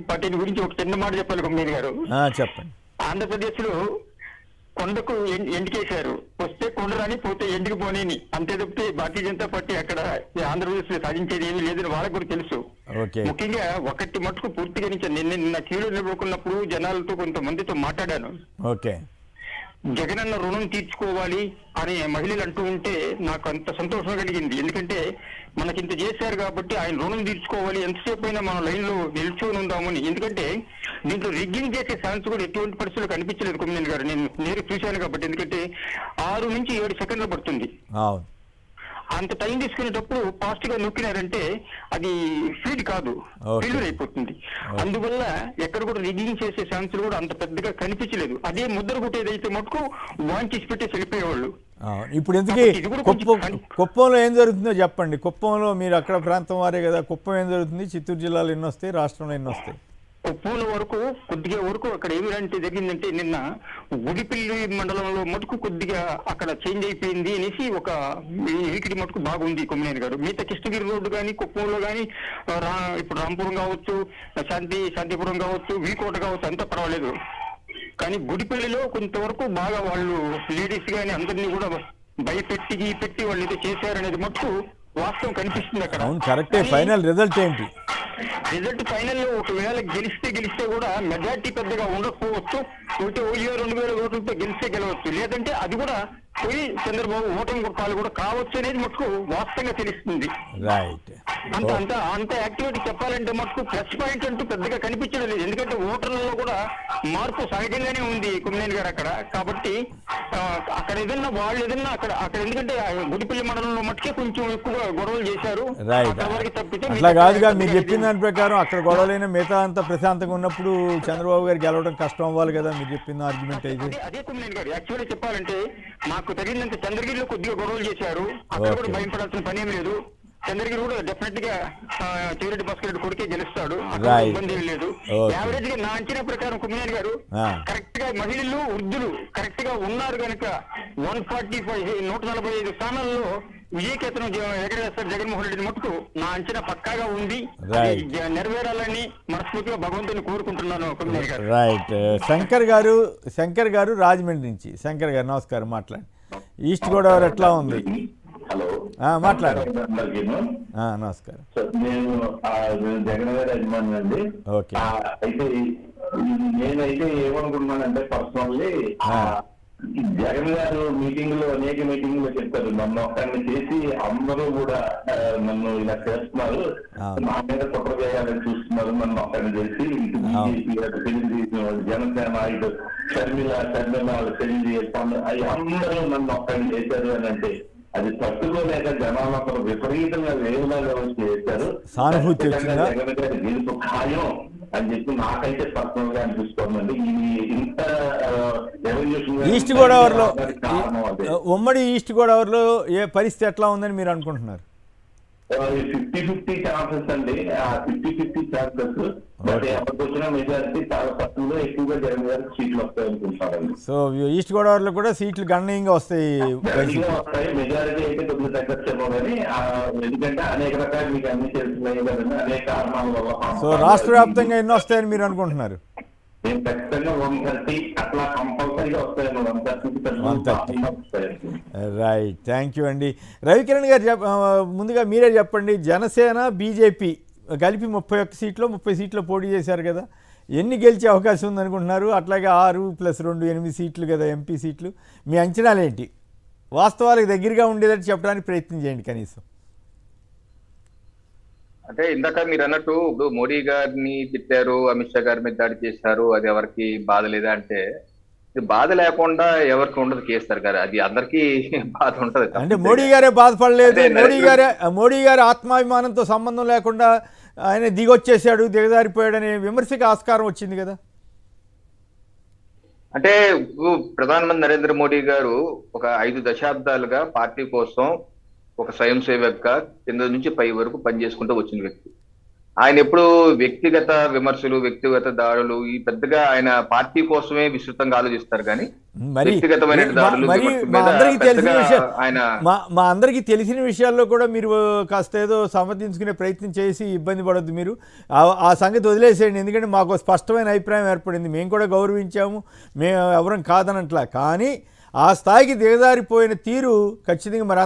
పార్టీ గురించి ఒక చిన్న మాట చెప్పాలి కుమిని గారు. చెప్పండి. ఆంధ్రప్రదేశ్ లో కొండకు ఎండికేశారు, వస్తే కొండరాని పోతే ఎండికి పోనేని, అంతే తప్పితే భారతీయ జనతా పార్టీ అక్కడ ఆంధ్రప్రదేశ్ లో సాధించేది ఏమీ లేదని వాళ్ళకు కూడా తెలుసు. ముఖ్యంగా ఒకటి మటుకు పూర్తిగా నిన్న క్యూలో నిలబడుకున్నప్పుడు జనాలతో కొంతమందితో మాట్లాడాను. జగనన్న రుణం తీర్చుకోవాలి అని మహిళలు అంటూ ఉంటే నాకు అంత సంతోషం కలిగింది. ఎందుకంటే మనకింత చేశారు కాబట్టి ఆయన రుణం తీర్చుకోవాలి, ఎంతసేపు అయినా మన లైన్ లో నిల్చొని ఉందామని. ఎందుకంటే దీంట్లో రిగ్గింగ్ చేసే ఛాన్స్ కూడా ఎటువంటి పరిస్థితులు కనిపించలేదు కుమ్మినేని గారు, నేను నేరు చూశాను కాబట్టి. ఎందుకంటే 6 నుంచి 7 సెకండ్లు పడుతుంది. అంత టైం తీసుకునేటప్పుడు ఫాస్ట్ గా నొక్కినారంటే అది ఫీడ్ కాదు, ఫెయిల్యూర్ అయిపోతుంది. అందువల్ల ఎక్కడ కూడా రిగ్గింగ్ చేసే ఛాన్సులు కూడా అంత పెద్దగా కనిపించలేదు. అదే ముద్ర కొట్టేదైతే మటుకు వాంచేసి పెట్టేసి వెళ్ళిపోయేవాళ్ళు. ఇప్పుడు ఎందుకు కుప్పంలో ఏం జరుగుతుందో చెప్పండి. కుప్పంలో మీరు అక్కడ ప్రాంతం వారే కదా, కుప్పం ఏం జరుగుతుంది? చిత్తూరు జిల్లాలో ఎన్ని వస్తాయి, రాష్ట్రంలో ఎన్ని వస్తాయి? కుప్పంలో కొద్దిగా వరకు అక్కడ ఏమిటంటే జరిగిందంటే నిన్న గుడిపల్లి మండలంలో మటుకు కొద్దిగా అక్కడ చేంజ్ అయిపోయింది అనేసి ఒక ఈకిడి మటుకు బాగుంది కుమ్మినేని గారు. మిగతా కృష్ణగిరి రోడ్డు కానీ కుప్పంలో కానీ ఇప్పుడు రాంపురం కావచ్చు, శాంతిపురం కావచ్చు, వీకోట కావచ్చు, అంతా పర్వాలేదు. కానీ గుడిపల్లిలో కొంతవరకు బాగా వాళ్ళు లేడీస్ కానీ అందరినీ కూడా భయపెట్టి వాళ్ళు ఏదో చేశారనేది మటుకు వాస్తవం కనిపిస్తుంది అక్కడ. కరెక్టే. ఫైనల్ రిజల్ట్ ఏంటి? రిజల్ట్ ఫైనల్ లో ఒకవేళ గెలిస్తే కూడా మెజార్టీ పెద్దగా ఉండకపోవచ్చు. 1,000-2,000 ఓట్లతో గెలవచ్చు, లేదంటే అది కూడా పోయి చంద్రబాబు ఓటమి పాలు కూడా కావచ్చు అనేది మటుకు వాస్తవంగా తెలుస్తుంది. అంత యాక్టివిటీ చెప్పాలంటే మటుకు ప్లస్ పాయింట్ అంటూ పెద్దగా కనిపించడం లేదు. ఎందుకంటే ఓటర్లలో కూడా మార్పు సహజంగానే ఉంది కుమ్మినేని గారు అక్కడ. కాబట్టి అక్కడ ఏదన్నా వాళ్ళు ఏదన్నా అక్కడ ఎందుకంటే గుడిపల్లి మండలంలో మటుకే కొంచెం ఎక్కువ గొడవలు చేశారు. అట్లా కాదుగా, మీరు చెప్పిన దాని ప్రకారం అక్కడ గొడవలైనా మిగతా అంతా ప్రశాంతంగా ఉన్నప్పుడు చంద్రబాబు గారు గెలవడం కష్టం అవ్వాలి కదా, మీరు చెప్పిన ఆర్గ్యుమెంట్ అయితే. అదే కుమ్మినేని గారు యాక్చువల్లీ చెప్పాలంటే నాకు తగినంత చంద్రగిరిలో కొద్దిగా గొడవలు చేశారు, అక్కడ కూడా భయపడాల్సిన పని ఏం లేదు. చంద్రగిరి కూడా డెఫినెట్ గా చెవిరెడ్డి భాస్కర్ రెడ్డి కొడుకే గెలుస్తాడు, ఇబ్బంది ఏం లేదు. యావరేజ్ గా నా అంచనా ప్రకారం కుమ్మినేని గారు కరెక్ట్ గా మహిళలు వృద్ధులు కరెక్ట్ గా ఉన్నారు కనుక 145 స్థానాల్లో విజయకేతనం ఎగరేస్తారు జగన్మోహన్ రెడ్డి మటుకు నా అంచనా పక్కాగా ఉంది. నెరవేరాలని మనస్ఫూర్తిగా భగవంతుని కోరుకుంటున్నాను కుమ్మినేని గారు. రైట్. శంకర్ గారు రాజమండ్రి నుంచి. శంకర్ గారు నమస్కారం, మాట్లాడండి. ఈస్ట్ గోదావరి ఎట్లా ఉంది? హలో, మాట్లాడండి. నమస్కారం. నేను జగన్ గారి అభిమాని అండి. అయితే నేనైతే ఏమనుకుంటున్నానంటే పర్సనల్లీ జగన్ గారు అనేక మీటింగ్ లో చెప్పారు, నన్ను ఒక్కడిని చేసి అందరూ కూడా నన్ను ఇలా చేస్తున్నారు, నా మీద కుట్ర చేయాలని చూస్తున్నారు, నన్ను ఒక్కడిని చేసి ఇటు బీజేపీ అటు తెలుగుదేశం జనసేన ఇటు షర్మిల తెలియజే అవి అందరూ నన్ను ఒక్కడిని చేశారు అని అంటే అది తట్టుకోలేక జనాలు అక్కడ విపరీతంగా వేరులాగా వచ్చి చేశారు. జగన్ గారి గెలుపు ఖాయం అని చెప్పి నాకైతే పర్సనల్ గా అనిపిస్తోందండి. ఇది ఇంత ఈస్ట్ గోదావరిలో ఉమ్మడి ఈస్ట్ గోదావరిలో ఏ పరిస్థితి ఎట్లా ఉందని మీరు అనుకుంటున్నారు? 50-50 ఛాన్సెస్ అండి. ఆ 50-50 ఛాన్సెస్ బట్ ఎవరికి వచ్చిన మెజారిటీ చాలా తక్కువలో ఎక్కువగా జగన్ గారికి సీట్లు వస్తాయి అనుకుంటున్నారండి. సో ఈస్ట్ గోదావరిలో కూడా సీట్లు గణనీయంగా వస్తాయి. మెజారిటీ అయితే కొద్దిగా తగ్గచ్చేమో కానీ ఎందుకంటే అనేక రకాలు మీకు అన్ని చేస్తున్నాయి కదండి, అనేక కారణాల వల్ల. సో రాష్ట్ర వ్యాప్తంగా ఎన్ని వస్తాయని మీరు అనుకుంటున్నారు? నేను ఖచ్చితంగా 130 అట్లా కంపల్సరీగా వస్తాయండి. 130. రైట్, థ్యాంక్ యూ అండి. రవికిరణ్ గారు ముందుగా మీరే చెప్పండి, జనసేన బీజేపీ కలిపి 31 సీట్లో 30 సీట్లో పోటీ చేశారు కదా, ఎన్ని గెలిచే అవకాశం ఉందనుకుంటున్నారు? అట్లాగే 6 + 2 8 సీట్లు కదా ఎంపీ సీట్లు. మీ అంచనాలు ఏంటి? వాస్తవాలకు దగ్గరగా ఉండేదని చెప్పడానికి ప్రయత్నం చేయండి కనీసం. అంటే ఇందాక మీరు అన్నట్టు ఇప్పుడు మోడీ గారిని తిట్టారు, అమిత్ షా గారి మీద దాడి చేశారు, అది ఎవరికి బాధ లేదా అంటే బాధ లేకుండా ఎవరికి ఉండదు కేసీఆర్ గారు, అది అందరికీ బాధ ఉంటది. అంటే మోడీ గారే బాధపడలేదు, మోడీ గారి ఆత్మాభిమానంతో సంబంధం లేకుండా ఆయన దిగొచ్చేసాడు, దిగజారిపోయాడనే విమర్శకు ఆస్కారం వచ్చింది కదా. అంటే ప్రధానమంత్రి నరేంద్ర మోడీ గారు ఒక 5 దశాబ్దాలుగా పార్టీ కోసం ఒక స్వయం సేవక్గా కింద నుంచి పై వరకు పనిచేసుకుంటూ వచ్చిన వ్యక్తి. ఆయన ఎప్పుడు వ్యక్తిగత విమర్శలు, వ్యక్తిగత దాడులు ఈ పెద్దగా ఆయన పార్టీ కోసమే విస్తృతంగా ఆలోచిస్తారు కానీ వ్యక్తిగతమైన దాడులు మా అందరికీ తెలిసిన విషయాల్లో కూడా మీరు కాస్త ఏదో సమర్థించుకునే ప్రయత్నం చేసి ఇబ్బంది పడొద్దు. మీరు ఆ సంగతి వదిలేసేయండి, ఎందుకంటే మాకు స్పష్టమైన అభిప్రాయం ఏర్పడింది, మేము కూడా గౌరవించాము, మేము ఎవరం కాదనట్లా. కానీ ఆ స్థాయికి దిగజారిపోయిన తీరు ఖచ్చితంగా మరి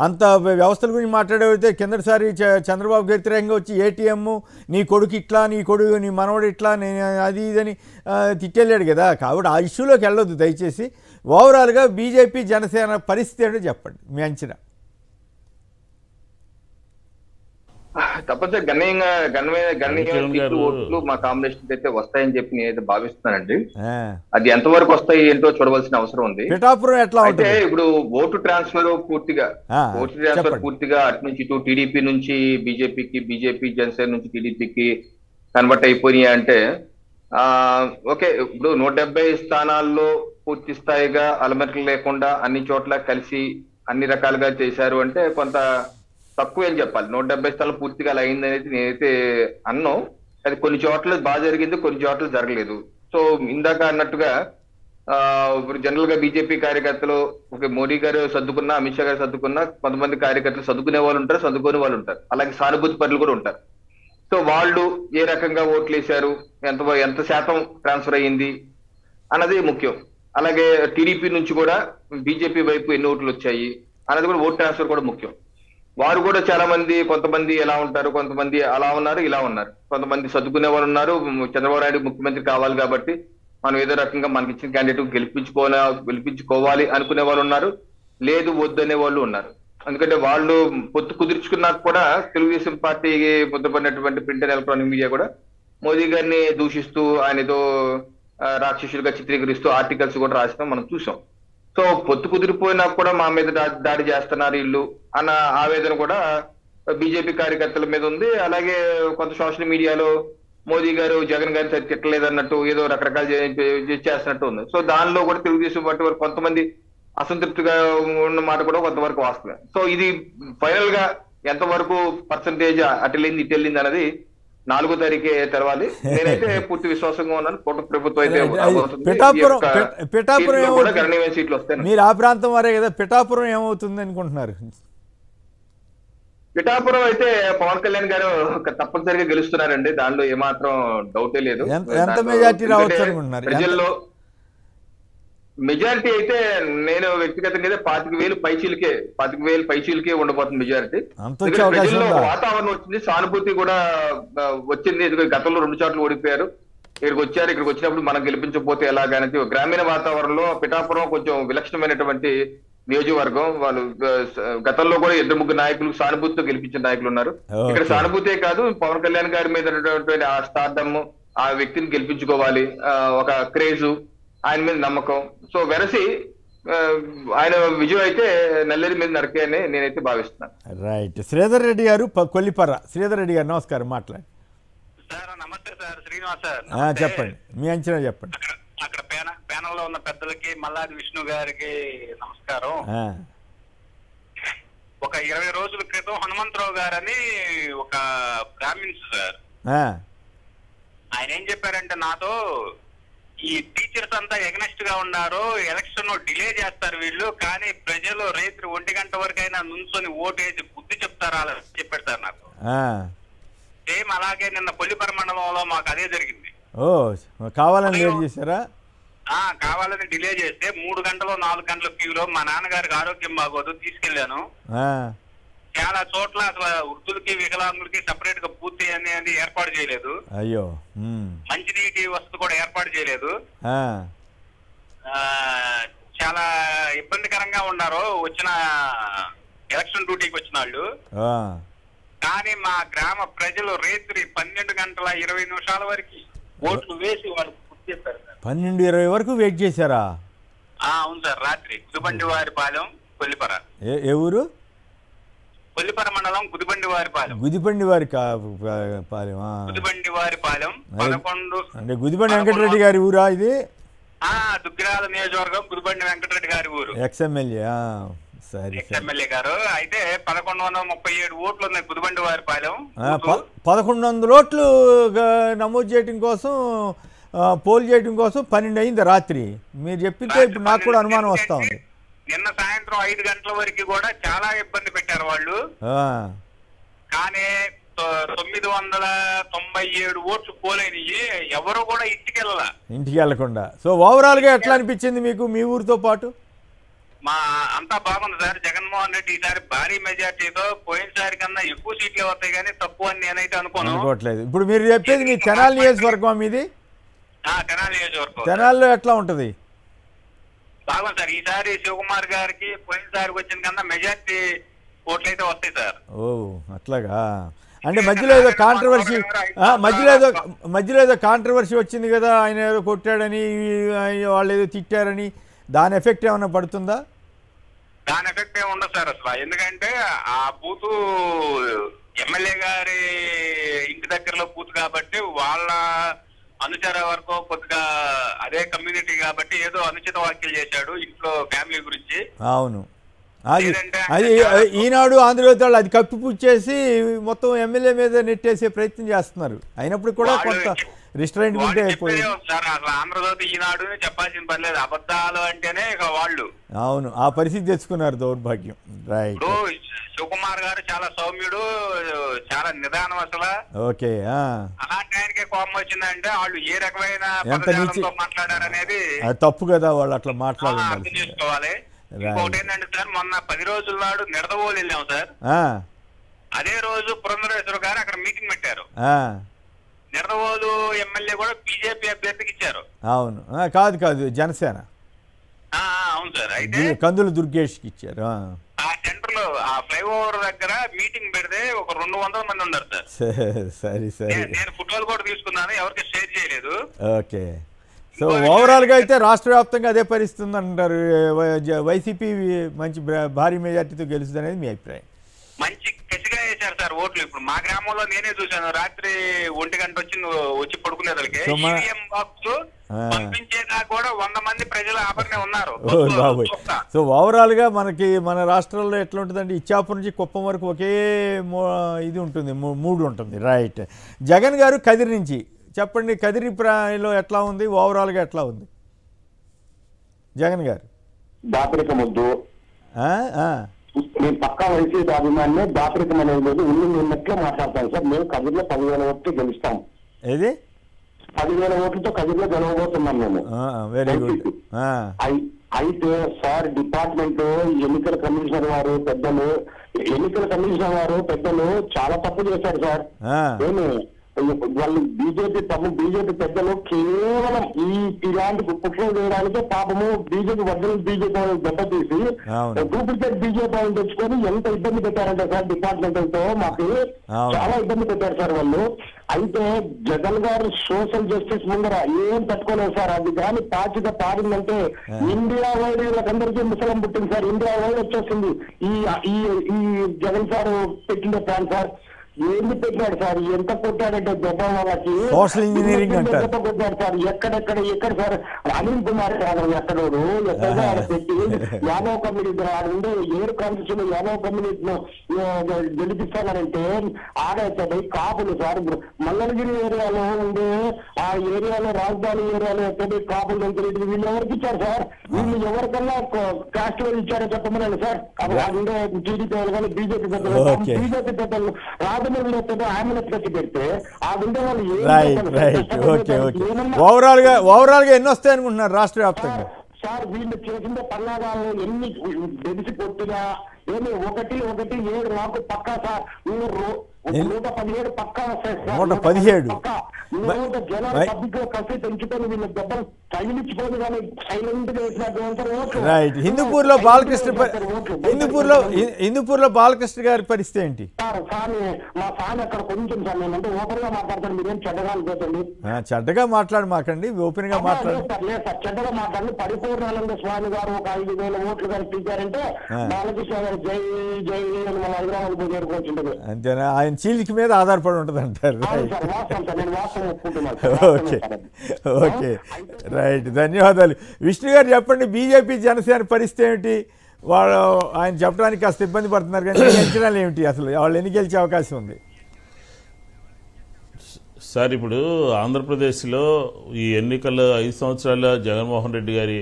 అంత వ్యవస్థల గురించి మాట్లాడేవైతే కిందటిసారి చంద్రబాబు వ్యతిరేకంగా వచ్చి ఏటీఎం నీ కొడుకు ఇట్లా, నీ మనవడు ఇట్లా, నేను అది ఇదని తిట్టెళ్ళాడు కదా. కాబట్టి ఆ ఇష్యూలోకి వెళ్ళొద్దు దయచేసి. ఓవరాల్గా బీజేపీ జనసేన పరిస్థితి ఏంటో చెప్పండి, మీ అంచనా. తప్పనిసరి గణనీయంగా ఓట్లు మా కాంబినేషన్ అయితే వస్తాయని చెప్పి నేనైతే భావిస్తున్నానండి. అది ఎంతవరకు వస్తాయి ఏంటో చూడవలసిన అవసరం ఉంది. అయితే ఇప్పుడు ఓటు ట్రాన్స్ఫర్ పూర్తిగా అటు నుంచి ఇటు టీడీపీ నుంచి బీజేపీకి, బీజేపీ జనసేన నుంచి టీడీపీకి కన్వర్ట్ అయిపోయినాయి అంటే ఓకే. ఇప్పుడు 170 స్థానాల్లో పూర్తి స్థాయిగా అలమరికలు లేకుండా అన్ని చోట్ల కలిసి అన్ని రకాలుగా చేశారు అంటే కొంత తక్కువ అని చెప్పాలి. 170 స్థానాలు పూర్తిగా అలా అయింది అనేది నేనైతే అన్నో. అది కొన్ని చోట్ల బాగా జరిగింది, కొన్ని చోట్ల జరగలేదు. సో ఇందాక అన్నట్టుగా ఇప్పుడు జనరల్ గా బీజేపీ కార్యకర్తలు ఒక మోడీ గారు సర్దుకున్నా, అమిత్ షా గారు సర్దుకున్నా, కొంతమంది కార్యకర్తలు సర్దుకునే వాళ్ళు ఉంటారు, సర్దుకునే వాళ్ళు ఉంటారు, అలాగే సానుభూతి పరులు కూడా ఉంటారు. సో వాళ్ళు ఏ రకంగా ఓట్లు వేశారు, ఎంత శాతం ట్రాన్స్ఫర్ అయ్యింది అన్నది ముఖ్యం. అలాగే టీడీపీ నుంచి కూడా బీజేపీ వైపు ఎన్ని ఓట్లు వచ్చాయి అన్నది కూడా, ఓట్ ట్రాన్స్ఫర్ కూడా ముఖ్యం. వారు కూడా చాలా మంది, కొంతమంది ఎలా ఉంటారు, కొంతమంది అలా ఉన్నారు, ఇలా ఉన్నారు. కొంతమంది సర్దుకునే వాళ్ళు ఉన్నారు, చంద్రబాబు నాయుడు ముఖ్యమంత్రి కావాలి కాబట్టి మనం ఏదో రకంగా మనకి ఇచ్చిన క్యాండిడేట్ గెలిపించుకోవాలి అనుకునే వాళ్ళు ఉన్నారు, లేదు వద్దనే వాళ్ళు ఉన్నారు. ఎందుకంటే వాళ్ళు పొత్తు కుదుర్చుకున్నాక కూడా తెలుగుదేశం పార్టీకి ముద్దపడినటువంటి ప్రింట్ అండ్ ఎలక్ట్రానిక్ మీడియా కూడా మోదీ గారిని దూషిస్తూ ఆయన ఏదో రాక్షసులుగా చిత్రీకరిస్తూ ఆర్టికల్స్ కూడా రాసిన మనం చూసాం. సో పొత్తు కుదిరిపోయినా కూడా మా మీద దాడి చేస్తున్నారు వీళ్ళు అన్న ఆవేదన కూడా బీజేపీ కార్యకర్తల మీద ఉంది. అలాగే కొంత సోషల్ మీడియాలో మోదీ గారు జగన్ గారిని సరి తిట్టలేదు అన్నట్టు ఏదో రకరకాలు చేస్తున్నట్టు ఉంది. సో దానిలో కూడా తెలుగుదేశం పార్టీ వరకు కొంతమంది అసంతృప్తిగా ఉన్న మాట కూడా కొంతవరకు వాస్తవే. సో ఇది ఫైనల్ గా ఎంతవరకు పర్సంటేజ్ అటెళ్ళింది ఇటెళ్ళింది అనేది 4వ తారీఖే తెలవాలి. నేనైతే పూర్తి విశ్వాసంగా ఉన్నాను కూటమి ప్రభుత్వం అయితే. సీట్లు వస్తాయి. మీరు ఆ ప్రాంతం వారే కదా, పిఠాపురం ఏమవుతుంది అనుకుంటున్నారు? పిఠాపురం అయితే పవన్ కళ్యాణ్ గారు తప్పనిసరిగా గెలుస్తున్నారండి, దానిలో ఏమాత్రం డౌటే లేదు. ఎంత మెజారిటీ రావచ్చు అనుకుంటున్నారు? ప్రజల్లో మెజారిటీ అయితే నేను వ్యక్తిగతంగా 25,000 పైచీలకే ఉండబోతుంది మెజారిటీ. ప్రజల్లో వాతావరణం వచ్చింది, సానుభూతి కూడా వచ్చింది. గతంలో 2 చోట్ల ఓడిపోయారు, ఇక్కడికి వచ్చారు. ఇక్కడికి వచ్చినప్పుడు మనం గెలిపించకపోతే ఎలాగనేది గ్రామీణ వాతావరణంలో పిఠాపురం కొంచెం విలక్షణమైనటువంటి నియోజకవర్గం. వాళ్ళు గతంలో కూడా 2-3 నాయకులు సానుభూతితో గెలిపించిన నాయకులు ఉన్నారు. ఇక్కడ సానుభూతే కాదు, పవన్ కళ్యాణ్ గారి మీద ఉన్నటువంటి ఆ స్టార్డమ్, ఆ వ్యక్తిని గెలిపించుకోవాలి, ఒక క్రేజు, ఆయన మీద నమ్మకం. సో వెరసి ఆయన విజయం అయితే నల్లేరు మీద నరకే అని నేనైతే భావిస్తున్నాను. రైట్. శ్రీధర్ రెడ్డి గారు కొల్లిపర్ర. శ్రీధర్ రెడ్డి గారు నమస్కారం, మాట్లాడి. సార్ నమస్తే సార్, శ్రీనివాస్ సార్. చెప్పండి, మీ అంచనా చెప్పండి. అక్కడ ప్యానల్ లో ఉన్న పెద్దలకి, మల్లాది విష్ణు గారికి నమస్కారం. ఒక 20 రోజుల క్రితం హనుమంతరావు గారని ఒక బ్రాహ్మిన్స్ సార్, ఆయన ఏం చెప్పారంటే నాతో, ఈ టీచర్స్ అంతా ఎగనెస్ట్ గా ఉన్నారు, ఎలక్షన్ డిలే చేస్తారు వీళ్ళు, కానీ ప్రజలు రాత్రి 1 గంట వరకైనా నుంచొని ఓటేసి బుద్ధి చెప్తారా అని చెప్పారు సార్ నాకు. సేమ్ అలాగే నిన్న కొల్లిపర మండలంలో మాకు అదే జరిగింది. కావాలని లేట్ చేశారా? కావాలని డిలే చేస్తే 3 గంటలు 4 గంటల క్యూలో మా నాన్నగారికి ఆరోగ్యం బాగోదు, తీసుకెళ్లాను. చాలా చోట్ల అసలు వృద్ధులకి వికలాంగులకి సెపరేట్ గా పూర్తి అనేది ఏర్పాటు చేయలేదు. అయ్యో. మంచినీటి వసతి కూడా ఏర్పాటు చేయలేదు. చాలా ఇబ్బందికరంగా ఉన్నారు వచ్చిన ఎలక్షన్ డ్యూటీకి వచ్చిన వాళ్ళు. కానీ మా గ్రామ ప్రజలు రాత్రి 12:20 వరకు ఓట్లు వేసి వాళ్ళు పూర్తి చేశారు. 12:20 వరకు వెయిట్ చేశారా? అవును సార్. రాత్రి గుదిబండివారిపాలెం, కొల్లిపర. ఏ ఊరు? కొల్లిపర మండలం గుదిబండివారిపాలెం. గుదిబండివారిపాలెం. గుదిబండివారిపాలెం 11. అంటే గుదిబండి వెంకటరెడ్డి గారి ఊరా ఇది? దుగ్గిరాల నియోజకవర్గం, గుదిబండి వెంకటరెడ్డి గారి ఊరు. ఎక్స్ఎమ్మెల్యే. ఎక్స్ఎమ్మెల్యే గారు. అయితే 1137 ఓట్లు ఉన్నాయి గుదిబండివారిపాలెం. 1100 ఓట్లు నమోదు చేయడం కోసం, పోల్ చేయడం కోసం 12 అయింది రాత్రి. మీరు చెప్పింటే ఇప్పుడు నాకు కూడా అనుమానం వస్తా ఉంది. నిన్న సాయంత్రం 5 గంటల వరకు కూడా చాలా ఇబ్బంది పెట్టారు వాళ్ళు. కానీ 997 ఓట్లు పోలైనవి, ఎవరు కూడా ఇంటికి వెళ్ళకుండా. సో ఓవరాల్ గా ఎట్లా అనిపించింది మీకు మీ ఊరితో పాటు? అంతా బాగుంది సార్. జగన్మోహన్ రెడ్డి ఈసారి భారీ మెజార్టీతో, పోయినసారి కన్నా ఎక్కువ సీట్లు వస్తాయి కానీ తక్కువ అని నేనైతే అనుకోవట్లేదు. ఇప్పుడు మీరు చెప్పేది మీ తెనాలి నియోజకవర్గం మీది? తెనాలి నియోజకవర్గం. తెనాలిలో ఎట్లా ఉంటది? బాగుంది సార్. ఈసారి శివకుమార్ గారికి పోయినసారి వచ్చిన కన్నా మెజార్టీ ఓట్లు అయితే వస్తాయి సార్. అట్లాగా. అంటే మధ్యలో ఏదో కాంట్రవర్సీ వచ్చింది కదా, ఆయన ఏదో కొట్టాడని, వాళ్ళు ఏదో తిట్టారని, దాని ఎఫెక్ట్ ఏమైనా పడుతుందా? దాని ఎఫెక్ట్ ఏమి ఉండదు సార్ అసలు. ఎందుకంటే ఆ బూతు ఎమ్మెల్యే గారి ఇంటి దగ్గరలో బూత్ కాబట్టి వాళ్ళ అనుచర వరకు కొద్దిగా అదే కమ్యూనిటీ కాబట్టి ఏదో అనుచిత వ్యాఖ్యలు చేశాడు ఇంట్లో ఫ్యామిలీ గురించి. అవును. అది ఈనాడు ఆంధ్రజ్యోతి వాళ్ళు అది కప్పిపుచ్చేసి మొత్తం ఎమ్మెల్యే మీద నెట్టేసే ప్రయత్నం చేస్తున్నారు. అయినప్పుడు కూడా కొంత రిస్ట్రైంట్ ఉంటే సార్. అసలు ఆంధ్రజ్యోతి ఈనాడు చెప్పాల్సిన పర్లేదు, అబద్ధాలు అంటేనే ఇక వాళ్ళు. అవును, ఆ పరిస్థితి తెచ్చుకున్నారు. దౌర్భాగ్యం. రైట్. శివకుమార్ గారు చాలా సౌమ్యుడు, చాలా నిదానం అసలు. ఓకే. అలాంటి ఆయనకే కోపం వచ్చిందంటే వాళ్ళు ఏ రకమైన మాట్లాడారనేది తప్పు కదా, వాళ్ళు అట్లా మాట్లాడాలి, అర్థం చేసుకోవాలి. ఇంకొకటి ఏంటంటే సార్, మొన్న 10 రోజుల నాడు నిడదవోలు వెళ్ళాం సార్. అదే రోజు పురంధరేశ్వర గారు అక్కడ మీటింగ్ పెట్టారు. నిడదవోలు ఎమ్మెల్యే కూడా బీజేపీ అభ్యర్థికి ఇచ్చారు. అవును. కాదు జనసేన. అవును సార్. అయితే కందులు దుర్గేష్కి ఇచ్చారు. ఆ సెంటర్ లో ఆ ఫ్లైఓవర్ దగ్గర మీటింగ్ పెడితే ఒక 200 మంది ఉన్నారు సార్. సరే. నేను ఫోటోలు కూడా తీసుకున్నాను, ఎవరికి షేర్ చేయలేదు. ఓకే. సో ఓవరాల్ గా అయితే రాష్ట్ర వ్యాప్తంగా అదే పరిస్థితి ఉందంటారు. వైసీపీ మంచి భారీ మెజార్టీతో గెలుస్తుంది అనేది మీ అభిప్రాయం? మంచి కసిగా వేశారు సార్ ఓట్లు. ఇప్పుడు మా గ్రామంలో నేనే చూశాను, రాత్రి 1 గంట వచ్చి పడుకునేదానికి ఈవీఎం బాక్స్ పంపించేదా కూడా 100 మంది ప్రజలు ఆపరనే ఉన్నారు. సో ఓవరాల్ గా మనకి మన రాష్ట్రంలో ఎట్లా ఉంటుందంటే ఇచ్చాపురం నుంచి కుప్పం వరకు ఒకే ఇది ఉంటుంది, 3 ఉంటుంది. రైట్. జగన్ గారు కదిరి నుంచి చెప్పండి, కదిరిలో ఎట్లా ఉంది, ఓవరాల్ గా ఎట్లా ఉంది జగన్ గారు? దాపరికమొద్దు, నేను పక్కా వైసీపీ అభిమాని. దాపరికం అనేది లేదు, ఉన్నట్లు మాట్లాడతాను సార్. మేము కదిరిలో 10,000 ఓట్లు గెలుస్తాం. ఏది 10,000 ఓట్లతో కదిరిలో గెలవబోతున్నాం మేము. Very good. అయితే సార్, డిపార్ట్మెంట్ ఎన్నికల కమిషనర్ వారు పెద్దలు చాలా తప్పు చేశారు సార్. ఏమి వాళ్ళు బీజేపీ పెద్దలు కేవలం ఇలాంటి కుట్రలు చేయడానికి పాపము బీజేపీ వర్గం బీజేపీ దెబ్బతీసి డూప్లికేట్ బీజేపీ తెచ్చుకొని ఎంత ఇబ్బంది పెట్టారంటే సార్ డిపార్ట్మెంటల్ తో మాకు చాలా ఇబ్బంది పెట్టారు సార్ వాళ్ళు. అయితే జగన్ గారు సోషల్ జస్టిస్ ముందర ఏం పెట్టుకోలేదు సార్. అది కానీ పాచిగా పాడిందంటే ఇండియా వైడ్ వీళ్ళకందరికీ ముసలం పుట్టింది సార్. ఇండియా వైడ్ వచ్చేస్తుంది ఈ జగన్ సార్ పెట్టిన ప్లాన్ సార్. ఏంది పెట్టాడు సార్, ఎంత కొట్టాడంటే దెబ్బ వాళ్ళకి సోషల్ ఇంజనీరింగ్ అంటారు కొట్టాడు సార్. ఎక్కడ సార్ అనిల్ కుమార్ యాదవ్ ఎక్కడోడు ఎక్కడో ఆడ పెట్టి యాదవ్ కమ్యూనిటీ ఆడుండే ఏడు కాన్స్టిట్యూషన్ యాదవ్ కమ్యూనిటీను గెలిపిస్తానంటే ఆడైతే కాపులు సార్. మల్లగిరి ఏరియాలో ఉండే ఆ ఏరియాలో రాజధాని ఏరియాలో ఎక్కడ కాపులు తెలియదు. వీళ్ళు ఎవరికి ఇచ్చారు సార్? వీళ్ళు ఎవరికన్నా కాస్ట్ వైజ్ ఇచ్చారో చెప్పమనండి సార్. ఉండే టీడీపీ వాళ్ళు కానీ బీజేపీ పెద్దలు బీజేపీ పెద్దలు ఓవరాల్ గా ఎన్ని వస్తాయి అనుకుంటున్నారు రాష్ట్ర వ్యాప్తంగా? సార్ వీళ్ళు చేసిన పన్నాగాలను ఎన్ని బెదిసి కొట్టినా ఏమి 1-7 నాకు పక్కా సార్. 117 పక్కా వస్తాయి సార్. 117 జనాలు పబ్లిక్ లో కలిసి పెంచుకొని వీళ్ళ దెబ్బలు తగిలించుకొని కానీ సైలెంట్ గా వేసినట్టు. రైట్. హిందూపూర్ లో బాలకృష్ణ గారి పరిస్థితి ఏంటి సార్? మా సార్ అక్కడ కొంచెం సార్ మేమంటే ఓపెన్ గా మాట్లాడతాను, మీరేం చెడ్డగా అనుకోకండి. చెడ్డగా మాట్లాడమాకండి, ఓపెన్ గా మాట్లాడు. లేదు సార్ చెడ్డగా మాట్లాడండి. పరిపూర్ణానంద స్వామి గారు ఒక 5,000 ఓట్లు కానీ తీశారంటే బాలకృష్ణ గారు జై జై అని మన హైదరాబాద్ చేరుకోవచ్చు. అంతేనా? ఆయన చీలిక మీద ఆధారపడి ఉంటుంది అంటారు. ఓకే రైట్, ధన్యవాదాలు. విష్ణు గారు చెప్పండి, బీజేపీ జనసేన పరిస్థితి ఏమిటి? వాళ్ళు ఆయన చెప్పడానికి కాస్త ఇబ్బంది పడుతున్నారు కానీ అంచనాలు ఏమిటి? అసలు వాళ్ళు ఎన్ని గెలిచే అవకాశం ఉంది సార్? ఇప్పుడు ఆంధ్రప్రదేశ్లో ఈ ఎన్నికల 5 సంవత్సరాల జగన్మోహన్ రెడ్డి గారి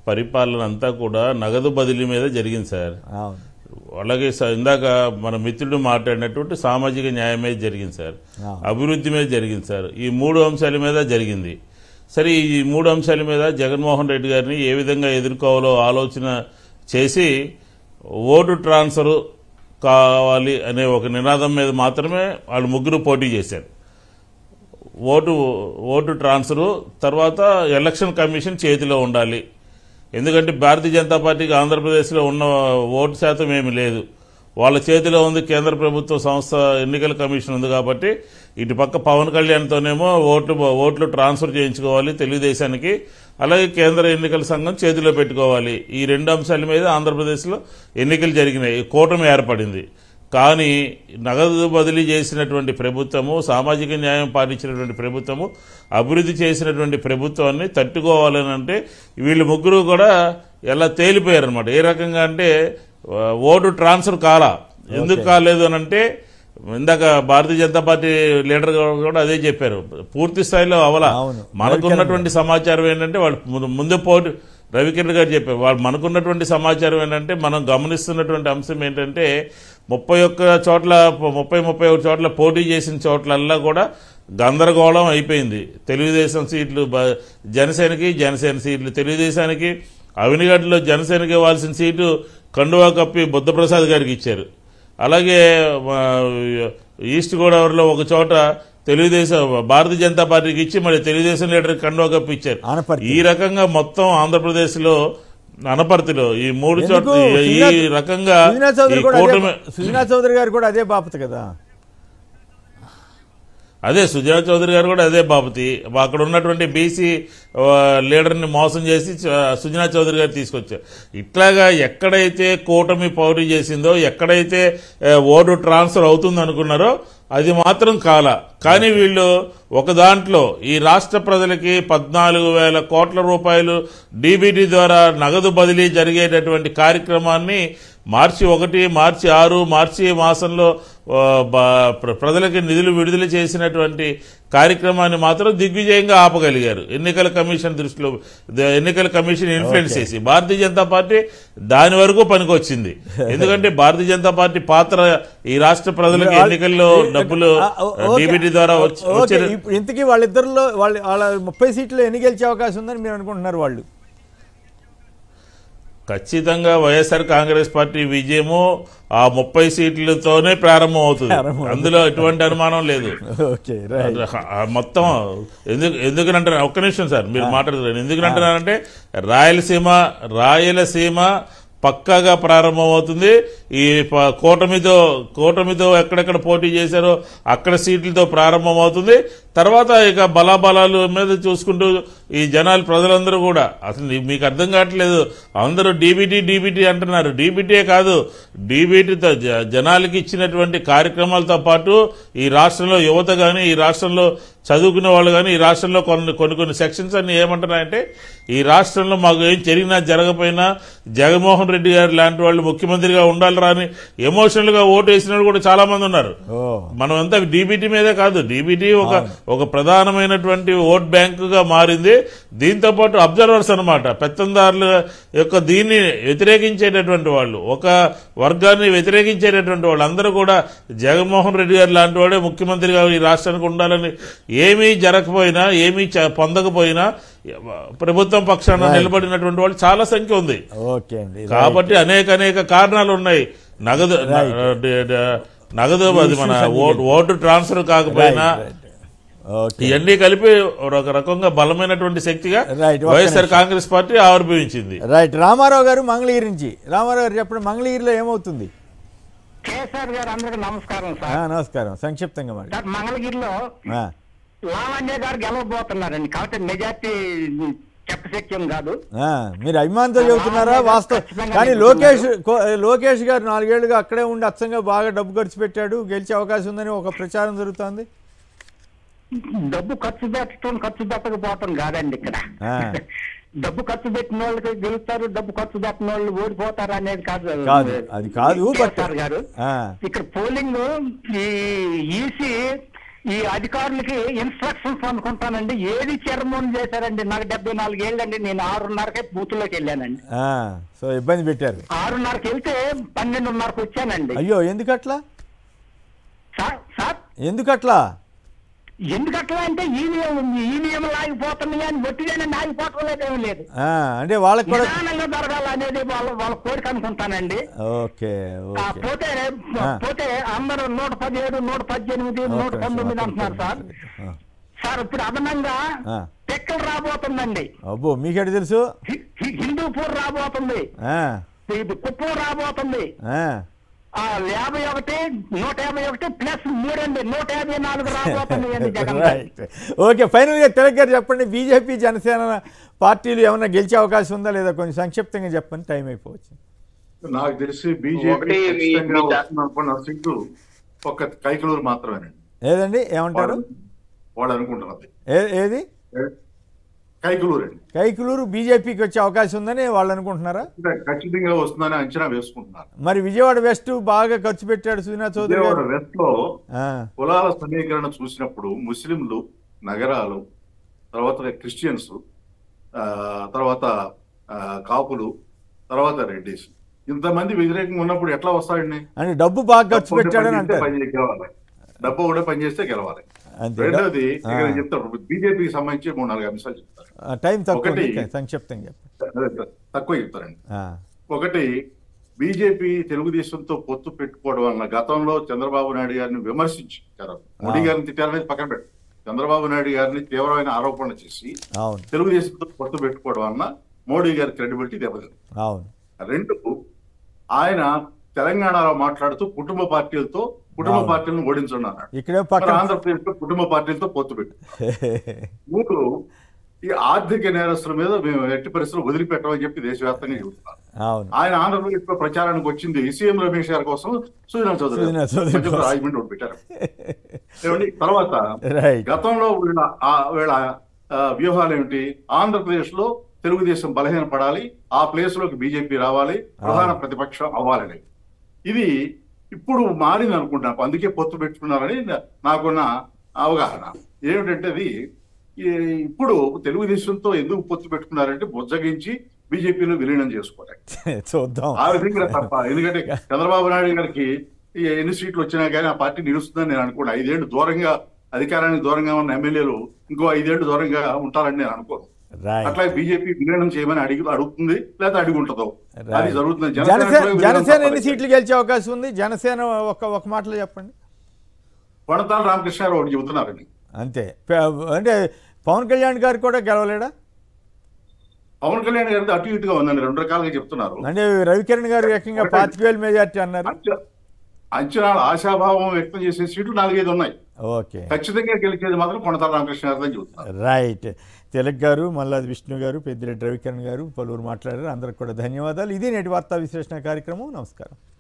పరిపాలన అంతా కూడా నగదు బదిలీ మీద జరిగింది సార్. అలాగే ఇందాక మన మిత్రుడు మాట్లాడినటువంటి సామాజిక న్యాయం మీద జరిగింది సార్, అభివృద్ధి మీద జరిగింది సార్. ఈ 3 అంశాల మీద జరిగింది. సరే, ఈ 3 అంశాల మీద జగన్మోహన్ రెడ్డి గారిని ఏ విధంగా ఎదుర్కోవాలో ఆలోచన చేసి ఓటు ట్రాన్స్ఫర్ కావాలి అనే ఒక నినాదం మీద మాత్రమే వాళ్ళు ముగ్గురు పోటీ చేశారు. ఓటు ట్రాన్స్ఫరు తర్వాత ఎలక్షన్ కమిషన్ చేతిలో ఉండాలి. ఎందుకంటే భారతీయ జనతా పార్టీకి ఆంధ్రప్రదేశ్లో ఉన్న ఓటు శాతం ఏమీ లేదు, వాళ్ళ చేతిలో ఉంది కేంద్ర ప్రభుత్వ సంస్థ ఎన్నికల కమిషన్ ఉంది. కాబట్టి ఇటు పక్క పవన్ కళ్యాణ్తోనేమో ఓట్లు ట్రాన్స్ఫర్ చేయించుకోవాలి తెలుగుదేశానికి, అలాగే కేంద్ర ఎన్నికల సంఘం చేతిలో పెట్టుకోవాలి. ఈ 2 అంశాల మీద ఆంధ్రప్రదేశ్లో ఎన్నికలు జరిగినాయి, కూటమి ఏర్పడింది. కానీ నగదు బదిలీ చేసినటువంటి ప్రభుత్వము, సామాజిక న్యాయం పాటించినటువంటి ప్రభుత్వము, అభివృద్ధి చేసినటువంటి ప్రభుత్వాన్ని తట్టుకోవాలని అంటే వీళ్ళు ముగ్గురు కూడా ఎలా తేలిపోయారనమాట. ఏ రకంగా అంటే ఓటు ట్రాన్స్ఫర్ కాలా. ఎందుకు కాలేదు అని అంటే ఇందాక భారతీయ జనతా పార్టీ లీడర్ కూడా అదే చెప్పారు, పూర్తి స్థాయిలో అవలా. మనకున్నటువంటి సమాచారం ఏంటంటే వాళ్ళు ముందే పోటీ రవికిరణ్ గారు చెప్పారు, వాళ్ళు మనకున్నటువంటి సమాచారం ఏంటంటే మనం గమనిస్తున్నటువంటి అంశం ఏంటంటే 31 చోట్ల పోటీ చేసిన చోట్లల్లా కూడా గందరగోళం అయిపోయింది. తెలుగుదేశం సీట్లు జనసేన సీట్లు తెలుగుదేశానికి, అవినిగడ్డలో జనసేనకి ఇవ్వాల్సిన సీటు కండువా కప్పి బుద్ధప్రసాద్ గారికి ఇచ్చారు. అలాగే ఈస్ట్ గోదావరిలో ఒక చోట భారతీయ జనతా పార్టీకి ఇచ్చి మళ్ళీ తెలుగుదేశం లీడర్కి కండువా కప్పి ఇచ్చారు. ఈ రకంగా మొత్తం ఆంధ్రప్రదేశ్లో అనపర్తిలో ఈ 3 చోట్ల ఈ రకంగా సుజనా చౌదరి గారు కూడా అదే బాపతి కదా. అదే సుజనా చౌదరి గారు కూడా అదే బాపతి. అక్కడ ఉన్నటువంటి బీసీ లీడర్ని మోసం చేసి సుజనా చౌదరి గారు తీసుకొచ్చారు. ఇట్లాగా ఎక్కడైతే కూటమి పోటీ చేసిందో, ఎక్కడైతే ఓటు ట్రాన్స్ఫర్ అవుతుంది అనుకున్నారో అది మాత్రం కానీ వీళ్ళు ఒక దాంట్లో ఈ రాష్ట్ర ప్రజలకి 14,000 కోట్ల రూపాయలు డీబీటీ ద్వారా నగదు బదిలీ జరిగేటటువంటి కార్యక్రమాన్ని మార్చి 1, మార్చి 6, మార్చి మాసంలో ప్రజలకి నిధులు విడుదల చేసినటువంటి కార్యక్రమాన్ని మాత్రం దిగ్విజయంగా ఆపగలిగారు. ఎన్నికల కమిషన్ ఇన్ఫ్లుయెన్స్ చేసి భారతీయ జనతా పార్టీ దాని వరకు పనికొచ్చింది. ఎందుకంటే భారతీయ జనతా పార్టీ పాత్ర ఈ రాష్ట్ర ప్రజలకు ఎన్నికల్లో డబ్బులు డీబీటీ ద్వారా వచ్చే. ఇంతకీ వాళ్ళిద్దరిలో వాళ్ళ 30 సీట్లు ఎన్ని గెలిచే అవకాశం ఉందని మీరు అనుకుంటున్నారు? వాళ్ళు ఖచ్చితంగా వైఎస్ఆర్ కాంగ్రెస్ పార్టీ విజయము ఆ 30 సీట్లతోనే ప్రారంభం అవుతుంది, అందులో ఎటువంటి అనుమానం లేదు. మొత్తం ఎందుకంటే ఒక్క నిమిషం సార్ మీరు మాట్లాడుతున్నారు, ఎందుకంటున్నారంటే రాయలసీమ పక్కాగా ప్రారంభమవుతుంది. ఈ కూటమితో ఎక్కడెక్కడ పోటీ చేశారో అక్కడ సీట్లతో ప్రారంభమవుతుంది. తర్వాత ఇక బలాబలాలు మీద చూసుకుంటూ ఈ ప్రజలందరూ కూడా అసలు మీకు అర్థం కావట్లేదు, అందరూ డీబీటీ అంటున్నారు. డీబీటీ కాదు, డీబీటీతో జనాలకి ఇచ్చినటువంటి కార్యక్రమాలతో పాటు ఈ రాష్ట్రంలో యువత కానీ, ఈ రాష్ట్రంలో చదువుకునే వాళ్ళు కానీ, ఈ రాష్ట్రంలో కొన్ని సెక్షన్స్ అన్ని ఏమంటున్నాయంటే, ఈ రాష్ట్రంలో మాకు ఏం జరిగినా జరగపోయినా జగన్మోహన్ రెడ్డి గారు లాంటి వాళ్ళు ముఖ్యమంత్రిగా ఉండాలిరా అని ఎమోషనల్ గా ఓటు వేసిన కూడా చాలా మంది ఉన్నారు. మనం అంతా డీబీటీ మీదే కాదు, డీబీటీ ఒక ప్రధానమైనటువంటి ఓట్ బ్యాంక్ గా మారింది. దీంతో పాటు అబ్జర్వర్స్ అన్నమాట, పెత్తందారుల యొక్క దీన్ని వ్యతిరేకించేటటువంటి వాళ్ళు, ఒక వర్గాన్ని వ్యతిరేకించేటటువంటి వాళ్ళు అందరూ కూడా జగన్మోహన్ రెడ్డి గారు లాంటి వాడే ముఖ్యమంత్రిగా ఈ రాష్ట్రానికి ఉండాలని, ఏమీ జరగకపోయినా ఏమీ పొందకపోయినా ప్రభుత్వం పక్షాన నిలబడినటువంటి వాళ్ళు చాలా సంఖ్య ఉంది. కాబట్టి అనేక కారణాలు ఉన్నాయి. నగదు అది మన ఓటు ట్రాన్స్ఫర్ కాకపోయినా ఇవన్నీ కలిపి ఒక రకంగా బలమైనటువంటి శక్తిగా వైఎస్ఆర్ కాంగ్రెస్ పార్టీ ఆవిర్భవించింది. రైట్. రామారావు గారు మంగళగిరి నుంచి. రామారావు గారు చెప్పండి, మంగళగిరిలో ఏమవుతుంది? కేసీఆర్ గారు అందరికి నమస్కారం సార్. నమస్కారం. సంక్షిప్తంగా మరి. మంగళగిరిలో లావణ్య గారు గెలవబోతున్నారండి, కాబట్టి మెజార్టీ చెప్పశక్యం కాదు. మీరు అభిమానంతో చెబుతున్నారా? వాస్తవం. కానీ లోకేష్ గారు 4 ఏళ్లుగా అక్కడే ఉండి అచ్చంగా బాగా డబ్బు ఖర్చు పెట్టాడు, గెలిచే అవకాశం ఉందని ఒక ప్రచారం జరుగుతోంది. డబ్బు ఖర్చు పెట్టకపోవటం కాదండి ఇక్కడ. డబ్బు ఖర్చు పెట్టిన వాళ్ళకి గెలుస్తారు, డబ్బు ఖర్చు పెట్టిన వాళ్ళు ఓడిపోతారు అనేది కాదు. అది కాదు గారు. ఇక్కడ పోలింగ్ ఈసీ ఈ అధికారులకి ఇన్స్ట్రక్షన్స్ అనుకుంటానండి, ఏది చర్మం చేశారండి. నాకు 74 ఏళ్ళండి, నేను 6:30కే బూత్లోకి వెళ్ళానండి. సో ఇబ్బంది పెట్టారు. 6:30కి వెళ్తే 12:30కి వచ్చానండి. అయ్యో, ఎందుకట్లా? ఎందుకట్లా అంటే ఈవీఎం లాగిపోతున్నాయి అని ఒట్టిగానే ఆగిపోవటం లేదేమీ లేదు. అంటే వాళ్ళకి కూడా జరగాలనేది వాళ్ళ కోరిక అనుకుంటానండి. పోతే అందరూ 117, 118, 119 అంటున్నారు సార్. ఇప్పుడు అదనంగా టెక్కలు రాబోతుందండి. అబ్బో, మీకేట తెలుసు? హిందూపూర్ రాబోతుంది, కుప్పం రాబోతుంది. 51, 151 ప్లస్ 3 అండి, 154 రాబోతున్నాయండి జగన్. ఓకే, ఫైనల్ గా తెలంగాణ చెప్పండి, బీజేపీ జనసేన పార్టీలు ఏమన్నా గెలిచే అవకాశం ఉందా లేదా? కొంచెం సంక్షిప్తంగా చెప్పండి, టైం అయిపోవచ్చు. నాకు తెలిసి బీజేపీ సీట్లు ఒక కైకలూరు మాత్రమేనండి. ఏదండి, ఏమంటారు వాళ్ళు అనుకుంటున్నది? ఏది? కైకలూరు బీజేపీకి వచ్చే అవకాశం ఉందని వాళ్ళు అనుకుంటున్నారా? ఖచ్చితంగా వస్తుందని అంచనా వేసుకుంటున్నారు. మరి విజయవాడ వెస్ట్ బాగా ఖర్చు పెట్టాడు సుజనా చౌదరి. విజయవాడ వెస్ట్ లో కులాల సమీకరణ చూసినప్పుడు ముస్లింలు, నగరాలు, తర్వాత క్రిస్టియన్స్, తర్వాత కాపులు, తర్వాత రెడ్డిస్, ఇంతమంది వ్యతిరేకంగా ఉన్నప్పుడు ఎట్లా వస్తాడండి? అంటే డబ్బు బాగా ఖర్చు పెట్టాడని అంటే గెలవాలి, డబ్బు కూడా పనిచేస్తే గెలవాలి. రెండోది చెప్తారు, బీజేపీకి సంబంధించి 3-4 అంశాలు చెప్తారు. టైం సంక్షిప్తంగా తక్కువ చెప్తారండి. ఒకటి, బీజేపీ తెలుగుదేశంతో పొత్తు పెట్టుకోవడం వలన గతంలో చంద్రబాబు నాయుడు గారిని విమర్శించారు. మోడీ గారిని తిట్టారనేది పక్కన పెట్టారు. చంద్రబాబు నాయుడు గారిని తీవ్రమైన ఆరోపణలు చేసి తెలుగుదేశంతో పొత్తు పెట్టుకోవడం వలన మోడీ గారి క్రెడిబిలిటీ దెబ్బతింది. రెండు, ఆయన తెలంగాణలో మాట్లాడుతూ కుటుంబ పార్టీలను ఓడించండి అన్నాడు. ఆంధ్రప్రదేశ్ లో కుటుంబ పార్టీలతో పొత్తు పెట్టు. 3, ఈ ఆర్థిక నేరస్తుల మీద మేము ఎట్టి పరిస్థితులు వదిలిపెట్టమని చెప్పి దేశవ్యాప్తంగా చెబుతున్నారు. ఆయన ఆంధ్రప్రదేశ్ లో ప్రచారానికి వచ్చింది సీఎం రమేష్ గారి కోసం సుజనా చౌదరి రాజమండ్రి ఒకటి పెట్టారు. తర్వాత గతంలో వీళ్ళ వ్యూహాలు ఏమిటి? ఆంధ్రప్రదేశ్ లో తెలుగుదేశం బలహీనపడాలి, ఆ ప్లేస్ లోకి బీజేపీ రావాలి, ప్రధాన ప్రతిపక్షం అవ్వాలని. ఇది ఇప్పుడు మారింది అనుకుంటున్నాను, అందుకే పొత్తు పెట్టుకున్నారని నాకున్న అవగాహన. ఏమిటంటే అది ఇప్పుడు తెలుగుదేశంతో ఎందుకు పొత్తు పెట్టుకున్నారంటే బుజ్జగించి బీజేపీలో విలీనం చేసుకోవాలి, చూద్దాం ఆ విధంగా తప్ప. ఎందుకంటే చంద్రబాబు నాయుడు గారికి ఎన్ని సీట్లు వచ్చినా కానీ ఆ పార్టీ నిలుస్తుందని నేను అనుకోను. 5 ఏళ్లు దూరంగా, అధికారానికి దూరంగా ఉన్న ఎమ్మెల్యేలు ఇంకో 5 ఏళ్లు దూరంగా ఉంటారని నేను అనుకోను. అట్లా బీజేపీ విలీనం చేయమని అడుగుతుంది లేదా అడిగి ఉంటుందో అది జరుగుతుంది. జనసేన ఎన్ని సీట్లు గెలిచే అవకాశం ఉంది? జనసేన ఒక మాటలో చెప్పండి. కొనతాల రామకృష్ణారావు ఒకటి చెబుతున్నారండి. అంతే. అంటే పవన్ కళ్యాణ్ గారు కూడా గెలవలేడా? పవన్ కళ్యాణ్ గారితో అటు ఇటుగా ఉందని 2 రకాలుగా చెప్తున్నారు. అంటే రవికిరణ్ గారు ఏకంగా 25,000 మెజార్టీ అన్నారు. అంచనాలు ఆశాభావం వ్యక్తం చేసే సీట్లు 4-5 ఉన్నాయి. ఓకే, ఖచ్చితంగా గెలిచేది మాత్రం కొనతాల రామకృష్ణ గారితో చెబుతున్నారు. రైట్. తిలక్ గారు, మల్లాది విష్ణు గారు, పెద్దిరెడ్డి రవికిరణ్ గారు పలువురు మాట్లాడారు. అందరికి కూడా ధన్యవాదాలు. ఇది నేటి వార్తా విశ్లేషణ కార్యక్రమం. నమస్కారం.